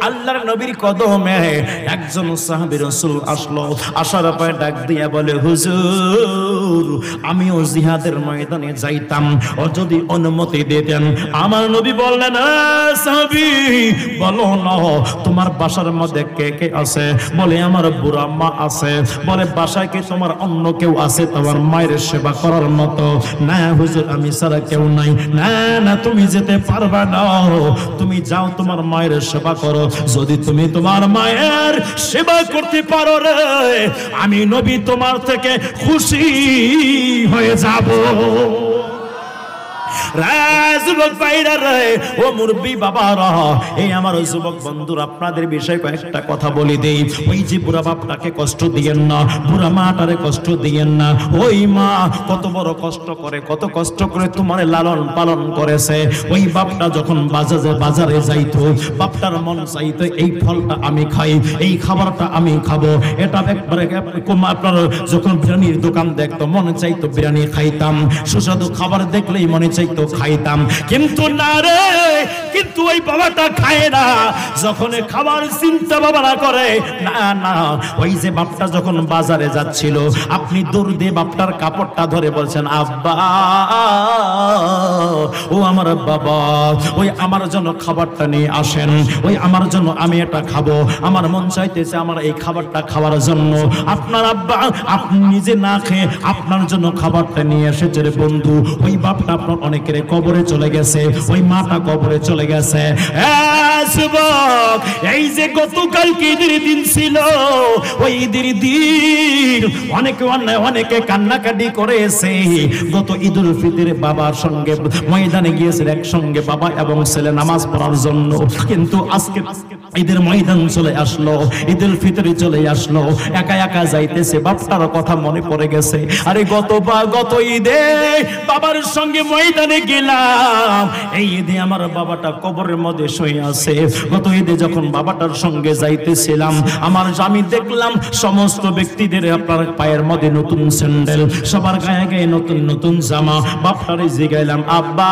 আল্লাহর নবীর কদমে একজন সাহাবী রাসূল আসলো। আসার পরে ডাক দিয়া বলে, হুজুর আমিও জিহাদের ময়দানে যাইতাম, ও যদি অনুমতি দিতেন। আমার নবী বললেন, সাহাবী বলো না, তোমার বাসার মধ্যে কে কে আছে? বলে আমার বুড়া মা আছে। বলে বাসায় কি তোমার অন্য কেউ আছে তোমার মায়ের সেবা করার মতো? না হুজুর, আমি ছাড়া কেউ নাই। না না, তুমি যেতে পারবে না, তুমি যাও তোমার মায়ের সেবা করো। যদি তুমি তোমার মায়ের সেবা করতে পারো রে, আমি নবী তোমার থেকে খুশি হয়ে যাব। যুবক ভাইরা রে, ও মুরব্বী বাবারা, এই আমার যুবক বন্ধুরা, আপনাদের বিষয়ে কয়েকটা কথা বলি দেই। ওই যে বুড়া বাপটাকে কষ্ট দিয়েন না, বুড়া মাটারে কষ্ট দিয়েন না। ওই মা কত বড় কষ্ট করে, কত কষ্ট করে তোমার লালন পালন করেছে। ওই বাপটা যখন বাজারে যাইতো, বাপটার মন চাইতো এই ফলটা আমি খাই, এই খাবারটা আমি খাবো। এটা একবারে আপনার যখন বিরিয়ানির দোকান দেখতো, মনে চাইতো বিরিয়ানি খাইতাম। সুস্বাদু খাবার দেখলেই মনে চাইতো খাইতাম। কিন্তু না রে, কিন্তু ওই বাবাটা খায় না। যখন খাবার চিন্তা বাবারা করে, না না, ওই যে বাপটা যখন বাজারে যাচ্ছিল, আপনি দৌড় দিয়ে বাপটার কাপড়টা ধরে বলছেন, আব্বা ও আমার বাবা, ওই আমার জন্য খাবারটা নিয়ে আসেন, ওই আমার জন্য আমি এটা খাবো, আমার মন চাইতেছে আমার এই খাবারটা খাওয়ার জন্য। আপনার আব্বা আপনি নিজে না খেয়ে আপনার জন্য খাবারটা নিয়ে এসেছে রে বন্ধু। ওই বাপটা আপনার অনেকের কবরে চলে গেছে, ওই মাটা কবরে চলে গেছে। যুবক, এই যে গতকালকে ঈদের দিন ছিল, ওই ঈদের দিন অনেকে কান্নাকাটি করেছে। গত ঈদুল ফিতরে বাবার সঙ্গে ময়দানে গিয়েছে একসঙ্গে বাবা এবং ছেলে নামাজ পড়ার জন্য। কিন্তু আজকে ঈদের ময়দান চলে আসলো, ঈদুল ফিতরে চলে আসলো, একা একা যাইতেছে, বাপটার কথা মনে পড়ে গেছে। আরে গত ঈদে বাবার সঙ্গে ময়দানে গেলাম, এই ঈদে আমার বাবাটা কবরের মধ্যে শুয়ে আছে। গত ঈদে যখন বাবাটার সঙ্গে যাইতেছিলাম, আমি দেখলাম সমস্ত ব্যক্তিদের আপনার পায়ের মধ্যে নতুন স্যান্ডেল, সবার গায়ে গায়ে নতুন নতুন জামা। বাপটারে জিগাইলাম, আব্বা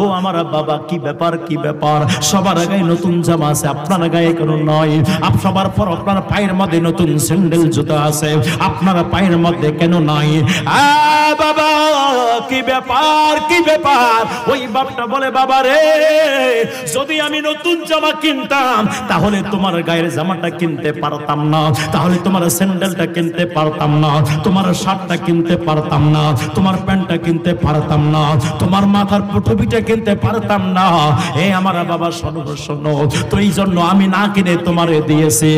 ও আমার বাবা, কি ব্যাপার কি ব্যাপার? সবার গায়ে নতুন জামা আছে, আপনার গায়ে কেন নয়? সবার পর আপনার পায়ের মধ্যে নতুন স্যান্ডেল জুতা আছে, আপনার পায়ের মধ্যে কেন নাই? বাবা কি ব্যাপার কি ব্যাপার? ওই বাপটা বলে, বাবা রে, যদি আমি নতুন জামা কিনতাম তাহলে তোমার গায়ের জামাটা কিনতে পারতাম না, তাহলে তোমার স্যান্ডেলটা কিনতে পারতাম না, তোমার শার্টটা কিনতে পারতাম না, তোমার প্যান্টটা কিনতে পারতাম না, তোমার মাথার টুপিটা কিনতে পারতাম না। এই আমার বাবা শোনো, তো এই জন্য আমি না কিনে তোমারে দিয়েছি।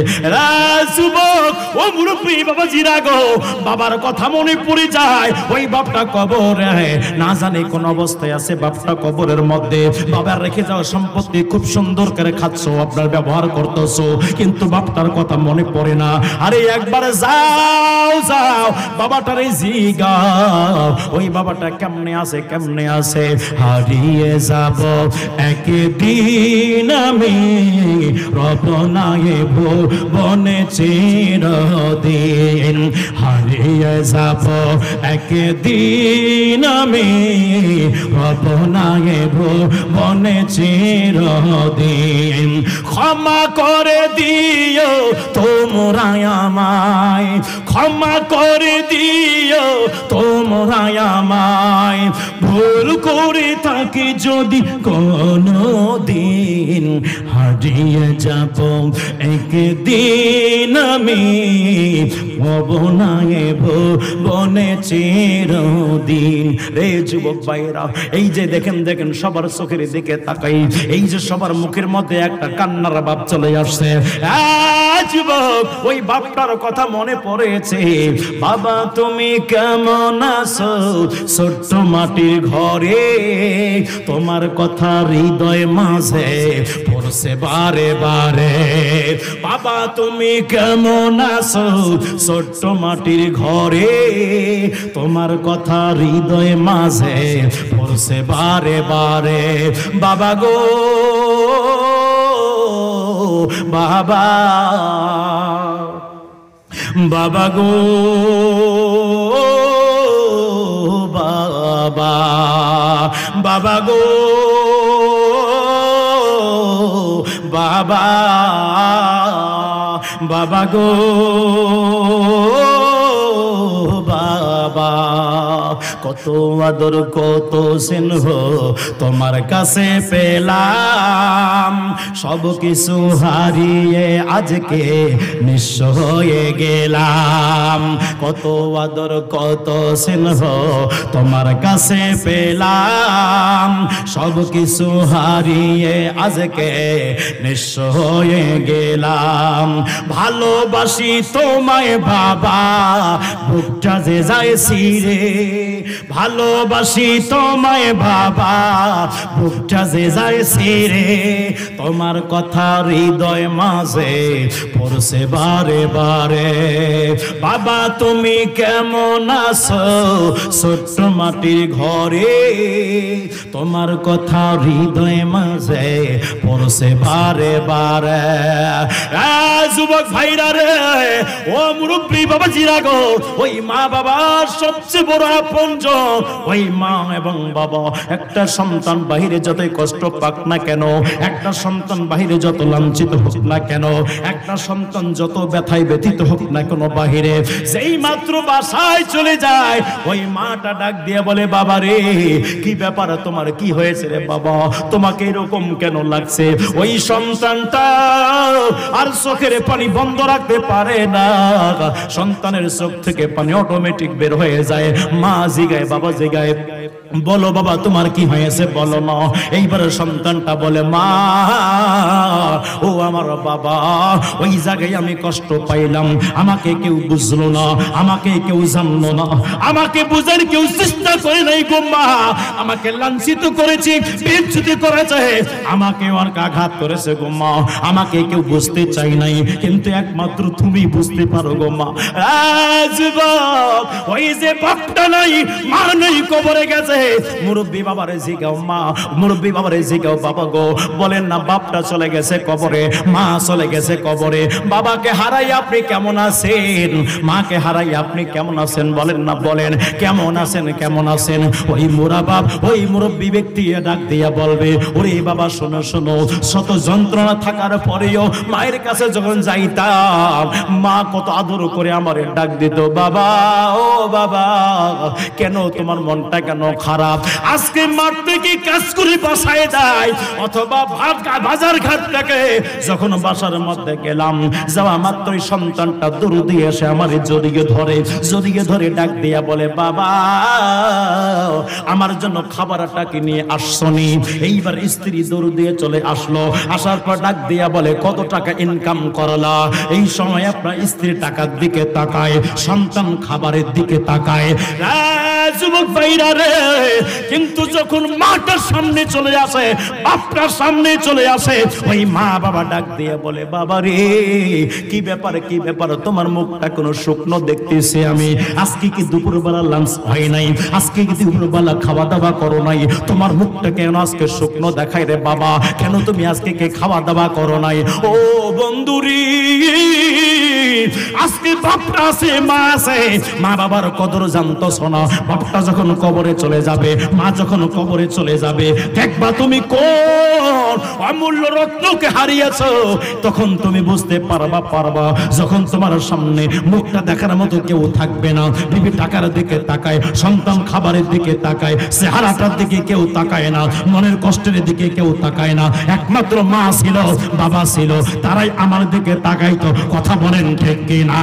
যুবক, ও মুরব্বী বাবা জিরা গো, বাবার কথা মনে পড়ে যায়। ওই বাপটা কবর কবরে না জানি কোন অবস্থায় আছে, বাপটা কবরের মধ্যে, বাবার রেখে যাওয়া সম্পত্তি খুব সুন্দর করে খাচ্ছ, আপনার ব্যবহার করতেছো, কিন্তু বাপটার কথা মনে পড়ে না। আরে একবারে যাও যাও বাবাটারে জিগাও, ওই বাবাটা কেমনে আছে, কেমনে আছে। হারিয়ে যাব একদিন আমি, রব নাই ভুবনে চিরদিন। হারিয়ে যাব একদিন আমি, রব নাই ভুবনে চিরদিন। ক্ষমা করে দিও তোমরা আমায়, ক্ষমা করে দিও তোমরা আমায়, ভুল করে থাকি যদি কোনো দিন। হারিয়ে যাব একদিন আমি, ভবনায় ভুবনে চিরদিন। রে যুবক ভাইরা, এই যে দেখেন দেখেন সবার চোখের দিকে তাকাই, এই যে সবার মুখের মধ্যে একটা কান্নার ভাব চলে আসছে। যুবক, ওই বাপটার কথা মনে পড়েছে। বাবা তুমি কেমন আছো ছোট্ট মাটির ঘরে, তোমার কথা হৃদয় মাঝে পড়ছে বারে বারে। বাবা তুমি কেমন আছো ছোট্ট মাটির ঘরে, তোমার কথা হৃদয় মাঝে পড়ছে বারে বারে। বাবা গো বাবা, বাবা গো বাবা, বাবা গো বাবা, বাবা গো বাবা। কত আদর কত স্নেহ তোমার কাছে পেলাম, সব কিছু হারিয়ে আজকে নিঃস্ব হয়ে গেলাম। কত আদর কত স্নেহ তোমার কাছে পেলাম, সব কিছু হারিয়ে আজকে নিঃস্ব হয়ে গেলাম। ভালোবাসি তোমায় বাবা, বুকটা যে যায় ছিঁড়ে, ভালোবাসি তোমায় বাবা, বুকটা যে যায় ছিঁড়ে। তোমার কথা হৃদয় মাঝে পড়ছে বারে বারে। বাবা তুমি কেমন আছো ছোট্ট মাটির ঘরে, তোমার কথা হৃদয় মাঝে পড়ছে বারে বারে। যুবক ভাইরা রে, ও মুরব্বী বাবাজিরা গো, ওই মা বাবার সবচেয়ে বড় আপনজন ওই মা এবং বাবা। একটা সন্তান বাহিরে যতই কষ্ট পাক না কেন, একটা সন্তান বাহিরে যত লাঞ্ছিত হোক না কেন, একটা সন্তান যত ব্যথায় ব্যথিত হোক না কেন বাহিরে, সেই মাত্র বাসায় চলে যায়, ওই মাটা ডাক দিয়ে বলে বাবা রে কি ব্যাপার, তোমার কি হয়েছে রে বাবা, তোমাকে এরকম কেন লাগছে। ওই সন্তানটা আর চোখের পানি বন্ধ রাখতে পারে না, সন্তানের চোখ থেকে পানি অটোমেটিক বের হয়ে যায়। মা জিগায় বাবা জিগায়, বলো বাবা তোমার কি হয়েছে বলো না। এইবারে সন্তানটা বলে মা ও আমার বাবা, ওই জায়গায় আমি কষ্ট পাইলাম, আমাকে কেউ বুঝলো না, আমাকে কেউ জানলো না, আমাকে বুঝার কেউ চেষ্টা করে নাই গো মা, আমাকে লাঞ্ছিত করেছে, বেইজ্জতি করেছে, আমাকে অনেক আঘাত করেছে গো মা, আমাকে কেউ বুঝতে চাই নাই, কিন্তু একমাত্র তুমি বুঝতে পারো গো মা। ওই যে বাপটা নাই মা নেই কবরে গেছে, মুরব্বী বাবারে জিগাও মা, মুরব্বী বাবারে জিগাও বাবা গো, বলেন না বাপটা চলে গেছে কবরে, মা চলে গেছে কবরে, বাবাকে হারাই আপনি কেমন আছেন, মাকে হারাই আপনি কেমন আছেন বলেন না, বলেন কেমন আছেন, কেমন আছেন। ওই মোরা বাপ, ওই মুরব্বী ব্যক্তি ডাক দিয়া বলবে ওরে বাবা শোনো শোনো, শত যন্ত্রণা থাকার পরেও মায়ের কাছে যখন যাইতাম, মা কত আদর করে আমারে ডাক দিত, বাবা ও বাবা কেন তোমার মনটা কেন খারাপ, আজকে মাঠ থেকে কাজ করে বাসায় যায়, অথবা বাজার ঘাট থেকে যখন বাসার মধ্যে গেলাম, যাওয়া মাত্রই সন্তানটা দূর দিয়ে এসে আমার জড়িয়ে ধরে ডাক দিয়া বলে বাবা আমার জন্য খাবারটা কি নিয়ে আসছনি। এইবার স্ত্রী দৌড় দিয়ে চলে আসলো, আসার পর ডাক দিয়া বলে কত টাকা ইনকাম করলা। এই সময় আপনার স্ত্রী টাকার দিকে তাকায়, সন্তান খাবারের দিকে তাকায়। যুবক ভাইরা রে, কিন্তু যখন মাটার সামনে চলে আসে, বাপটার সামনে চলে আসে, ওই মা বাবা ডাক দিয়ে বলে, বাবা রে কি ব্যাপার, কি ব্যাপার, তোমার মুখটা কোনো শুকনো দেখতেছি আমি, আজকে কি দুপুরবেলা লাঞ্চ হয় নাই, আজকে কি দুপুরবেলা খাওয়া দাওয়া করো নাই, তোমার মুখটা কেন আজকে শুকনো দেখায় রে বাবা, কেন তুমি আজকে কে খাওয়া দাওয়া করো নাই? ও বন্ধুরি, আজকে বাপটা আছে, মা আছে, মা বাবার কদর জানতছ না। বাপটা যখন কবরে চলে যাবে, মা যখন কবরে চলে যাবে, দেখবা তুমি কোন অমূল্য রত্নকে হারিয়েছো, তখন তুমি বুঝতে পারবা যখন তোমার সামনে মুখটা দেখার মতো কেউ থাকবে না। বিবি টাকার দিকে তাকায়, সন্তান খাবারের দিকে তাকায়, চেহারাটার দিকে কেউ তাকায় না, মনের কষ্টের দিকে কেউ তাকায় না। একমাত্র মা ছিল, বাবা ছিল, তারাই আমার দিকে তাকাইতো। কথা বলেন ঠিক কি না?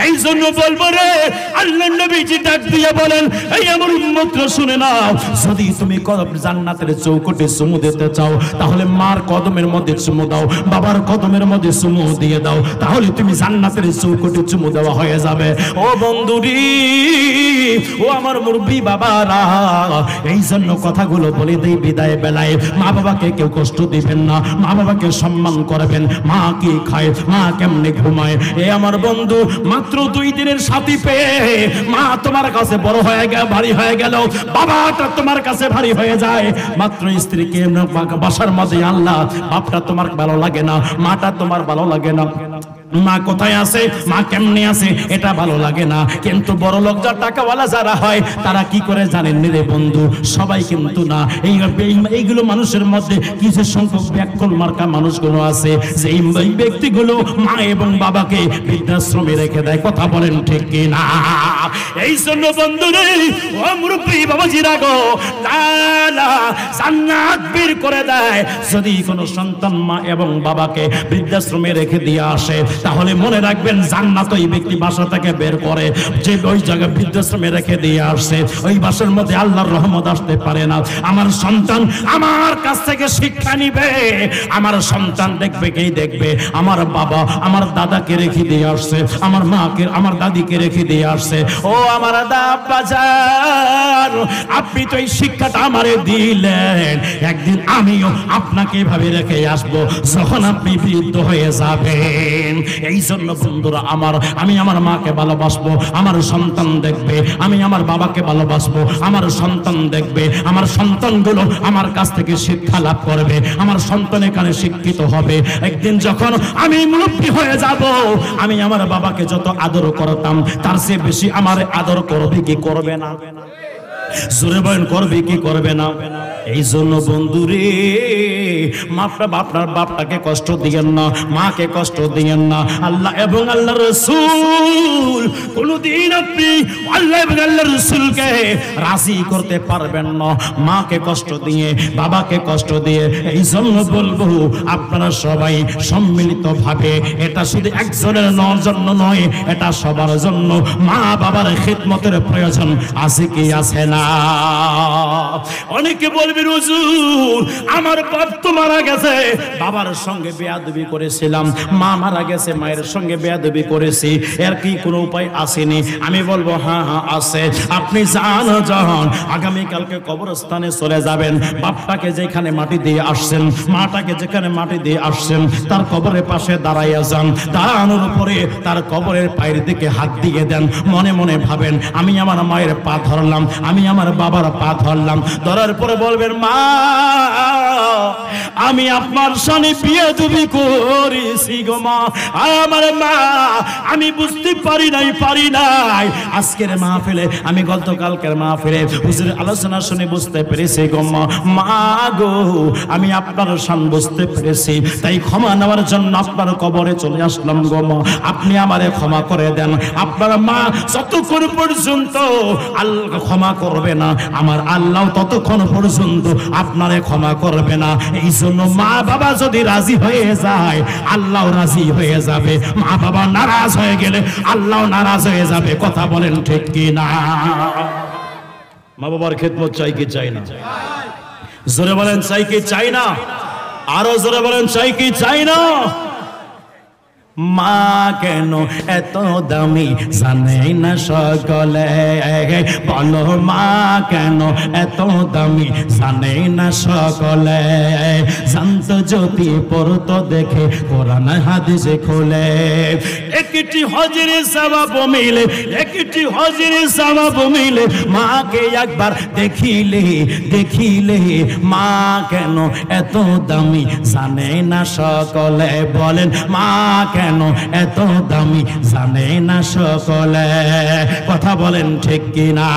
এই জন্য বলবো রে, আল্লাহর নবীজি ডাক দিয়ে বলেন, এই আমার উম্মতরা শুনে নাও, যদি তুমি জান্নাতের চৌকটে চুমু দিতে চাও, তাহলে মার কদমের মধ্যে চুমু দাও, বাবার কদমের মধ্যে চুমু দিয়ে দাও, তাহলে তুমি জান্নাতের চৌকটে চুমু দেওয়া হয়ে যাবে। ও বন্ধুরি, ও আমার মুরব্বী বাবারা, এই জন্য কথাগুলো বলে দেই বিদায় বেলায়, মা বাবাকে কেউ কষ্ট দিবেন না, মা বাবাকে সম্মান করবেন। মা কি খায়, মা কেমনে ঘুমায়, এ আমার বন্ধু মাত্র 2 দিনের সাথী পেয়ে মা তোমার কাছে বড় হয়ে গেল, ভারী হয়ে গেল, বাবাটা তোমার কাছে ভারী হয়ে যায়। মাত্র স্ত্রীকে বাসার মধ্যে আল্লাহ, বাপটা তোমার ভালো লাগে না, মাটা তোমার ভালো লাগে না, মা কোথায় আছে, মা কেমনে আছে, এটা ভালো লাগে না। কিন্তু বড় লোক যারা টাকাওয়ালা যারা হয়, তারা কি করে জানেন রে বন্ধু? সবাই কিন্তু না, এইগুলো মানুষের মধ্যে কিছু সংখ্যক ব্যাকল মার্কা মানুষগুলো আছে, যে এই ব্যক্তিগুলো মা এবং বাবাকে বৃদ্ধাশ্রমে রেখে দেয়। কথা বলেন ঠিক কি না? এই জন্য বন্ধু রে, ও মুরব্বী বাবাজিরা গো, লালা জান্নাত বের করে দেয় যদি কোনো সন্তান মা এবং বাবাকে বৃদ্ধাশ্রমে রেখে দিয়ে আসে, তাহলে মনে রাখবেন জান্নাত ওই ব্যক্তি বাসা থেকে বের করে, যে ওই জায়গায় বৃদ্ধাশ্রমে রেখে দিয়ে আসছে, ওই বাসার মধ্যে আল্লাহর রহমত আসতে পারে না। আমার সন্তান আমার কাছ থেকে শিক্ষা নিবে, আমার সন্তান দেখবে, কে দেখবে? আমার বাবা আমার দাদাকে রেখে দিয়ে আসছে, আমার মাকে আমার দাদিকে রেখে দিয়ে আসছে। ও আমার আব্বাজান, আপনি তো এই শিক্ষাটা আমারে দিলেন, একদিন আমিও আপনাকে এভাবে রেখে আসবো যখন আপনি বৃদ্ধ হয়ে যাবেন। এই জন্য বন্ধুরা আমার, আমি আমার মাকে ভালোবাসবো, আমার সন্তান দেখবে, আমি আমার বাবাকে ভালোবাসবো, আমার সন্তান দেখবে, আমার সন্তানগুলো আমার কাছ থেকে শিক্ষা লাভ করবে, আমার সন্তান এখানে শিক্ষিত হবে। একদিন যখন আমি মুরব্বী হয়ে যাব, আমি আমার বাবাকে যত আদর করতাম, তার চেয়ে বেশি আমার আদর করবে কি করবে না? জোরে বলেন, করবে কি করবে না? এই জন্য বন্ধুরে, আপনার বাপটাকে কষ্ট দিয়েন না, মাকে কষ্ট দিয়েন না। আল্লাহ এবং আল্লাহ রসুল, কোনদিন আপনি আল্লাহ এবং আল্লাহ রসুলকে রাজি করতে পারবেন না মাকে কষ্ট দিয়ে, বাবাকে কষ্ট দিয়ে। এই জন্য বলবো, আপনারা সবাই সম্মিলিত ভাবে, এটা শুধু একজনের জন্য নয়, এটা সবার জন্য মা বাবার খিদমতের প্রয়োজন আছে কি আছে না? অনেকে বলবে, হুজুর আমার বাপ তো মারা গেছে, বাবার সঙ্গে বেয়াদবি করেছিলাম, মা মারা গেছে, মায়ের সঙ্গে বেয়াদবি করেছি, এর কি কোনো উপায় আসেনি? আমি বলবো, হ্যাঁ হ্যাঁ আছে। আপনি যান, আগামীকালকে কবরস্থানে চলে যাবেন, বাপটাকে যেখানে মাটি দিয়ে আসছেন, মাটাকে যেখানে মাটি দিয়ে আসছেন, তার কবরের পাশে দাঁড়াইয়া যান, দাঁড়ানোর উপরে তার কবরের পায়ের দিকে হাত দিয়ে দেন, মনে মনে ভাবেন, আমি আমার মায়ের পা ধরলাম, আমি আমার বাবার পা ধরলাম। ধরার পরে বলবেন, মা আমি আপনার সামনে বেয়াদবি করেছি গো মা, আমার মা আমি বুঝতে পারি নাই আজকের মাহফিলে, আমি গতকালকের মাহফিলে হুজুরের আলোচনা শুনে বুঝতে পেরেছি গো মা, মা গো আমি আপনার শান বুঝতে পেরেছি, তাই ক্ষমা নেওয়ার জন্য আপনার কবরে চলে আসলাম গো মা, আপনি আমারে ক্ষমা করে দেন। আপনার মা যতক্ষণ পর্যন্ত আল্লাহ ক্ষমা করবে না, আমার আল্লাহ ততক্ষণ পর্যন্ত আপনারে ক্ষমা করবে না। এই জন্য মা বাবা যদি রাজি হয়ে যায়, আল্লাহ রাজি হয়ে যাবে, মা বাবা নারাজ হয়ে গেলে আল্লাহ নারাজ হয়ে যাবে। কথা বলেন ঠিক কি না? মা বাবার খেদমত চাই কি চাই না? জোরে বলেন, চাই কি চাই না? আরো জোরে বলেন, চাই কি চাই না? মা কেন এত দামি জানে না সকলে, বলো মা কেন এত দামি জানে না সকলে। জানতো যদি পড়তো দেখে কোরআন হাদিসে খোলে, একটি হজের সওয়াব মিলে, একটি হজের সওয়াব মিলে। মাকে একবার দেখিলে দেখিলে মা কেন এত দামি জানে না সকলে, বলেন মা কেন এত দামি জানে না সকলে। কথা বলেন ঠিক কিনা?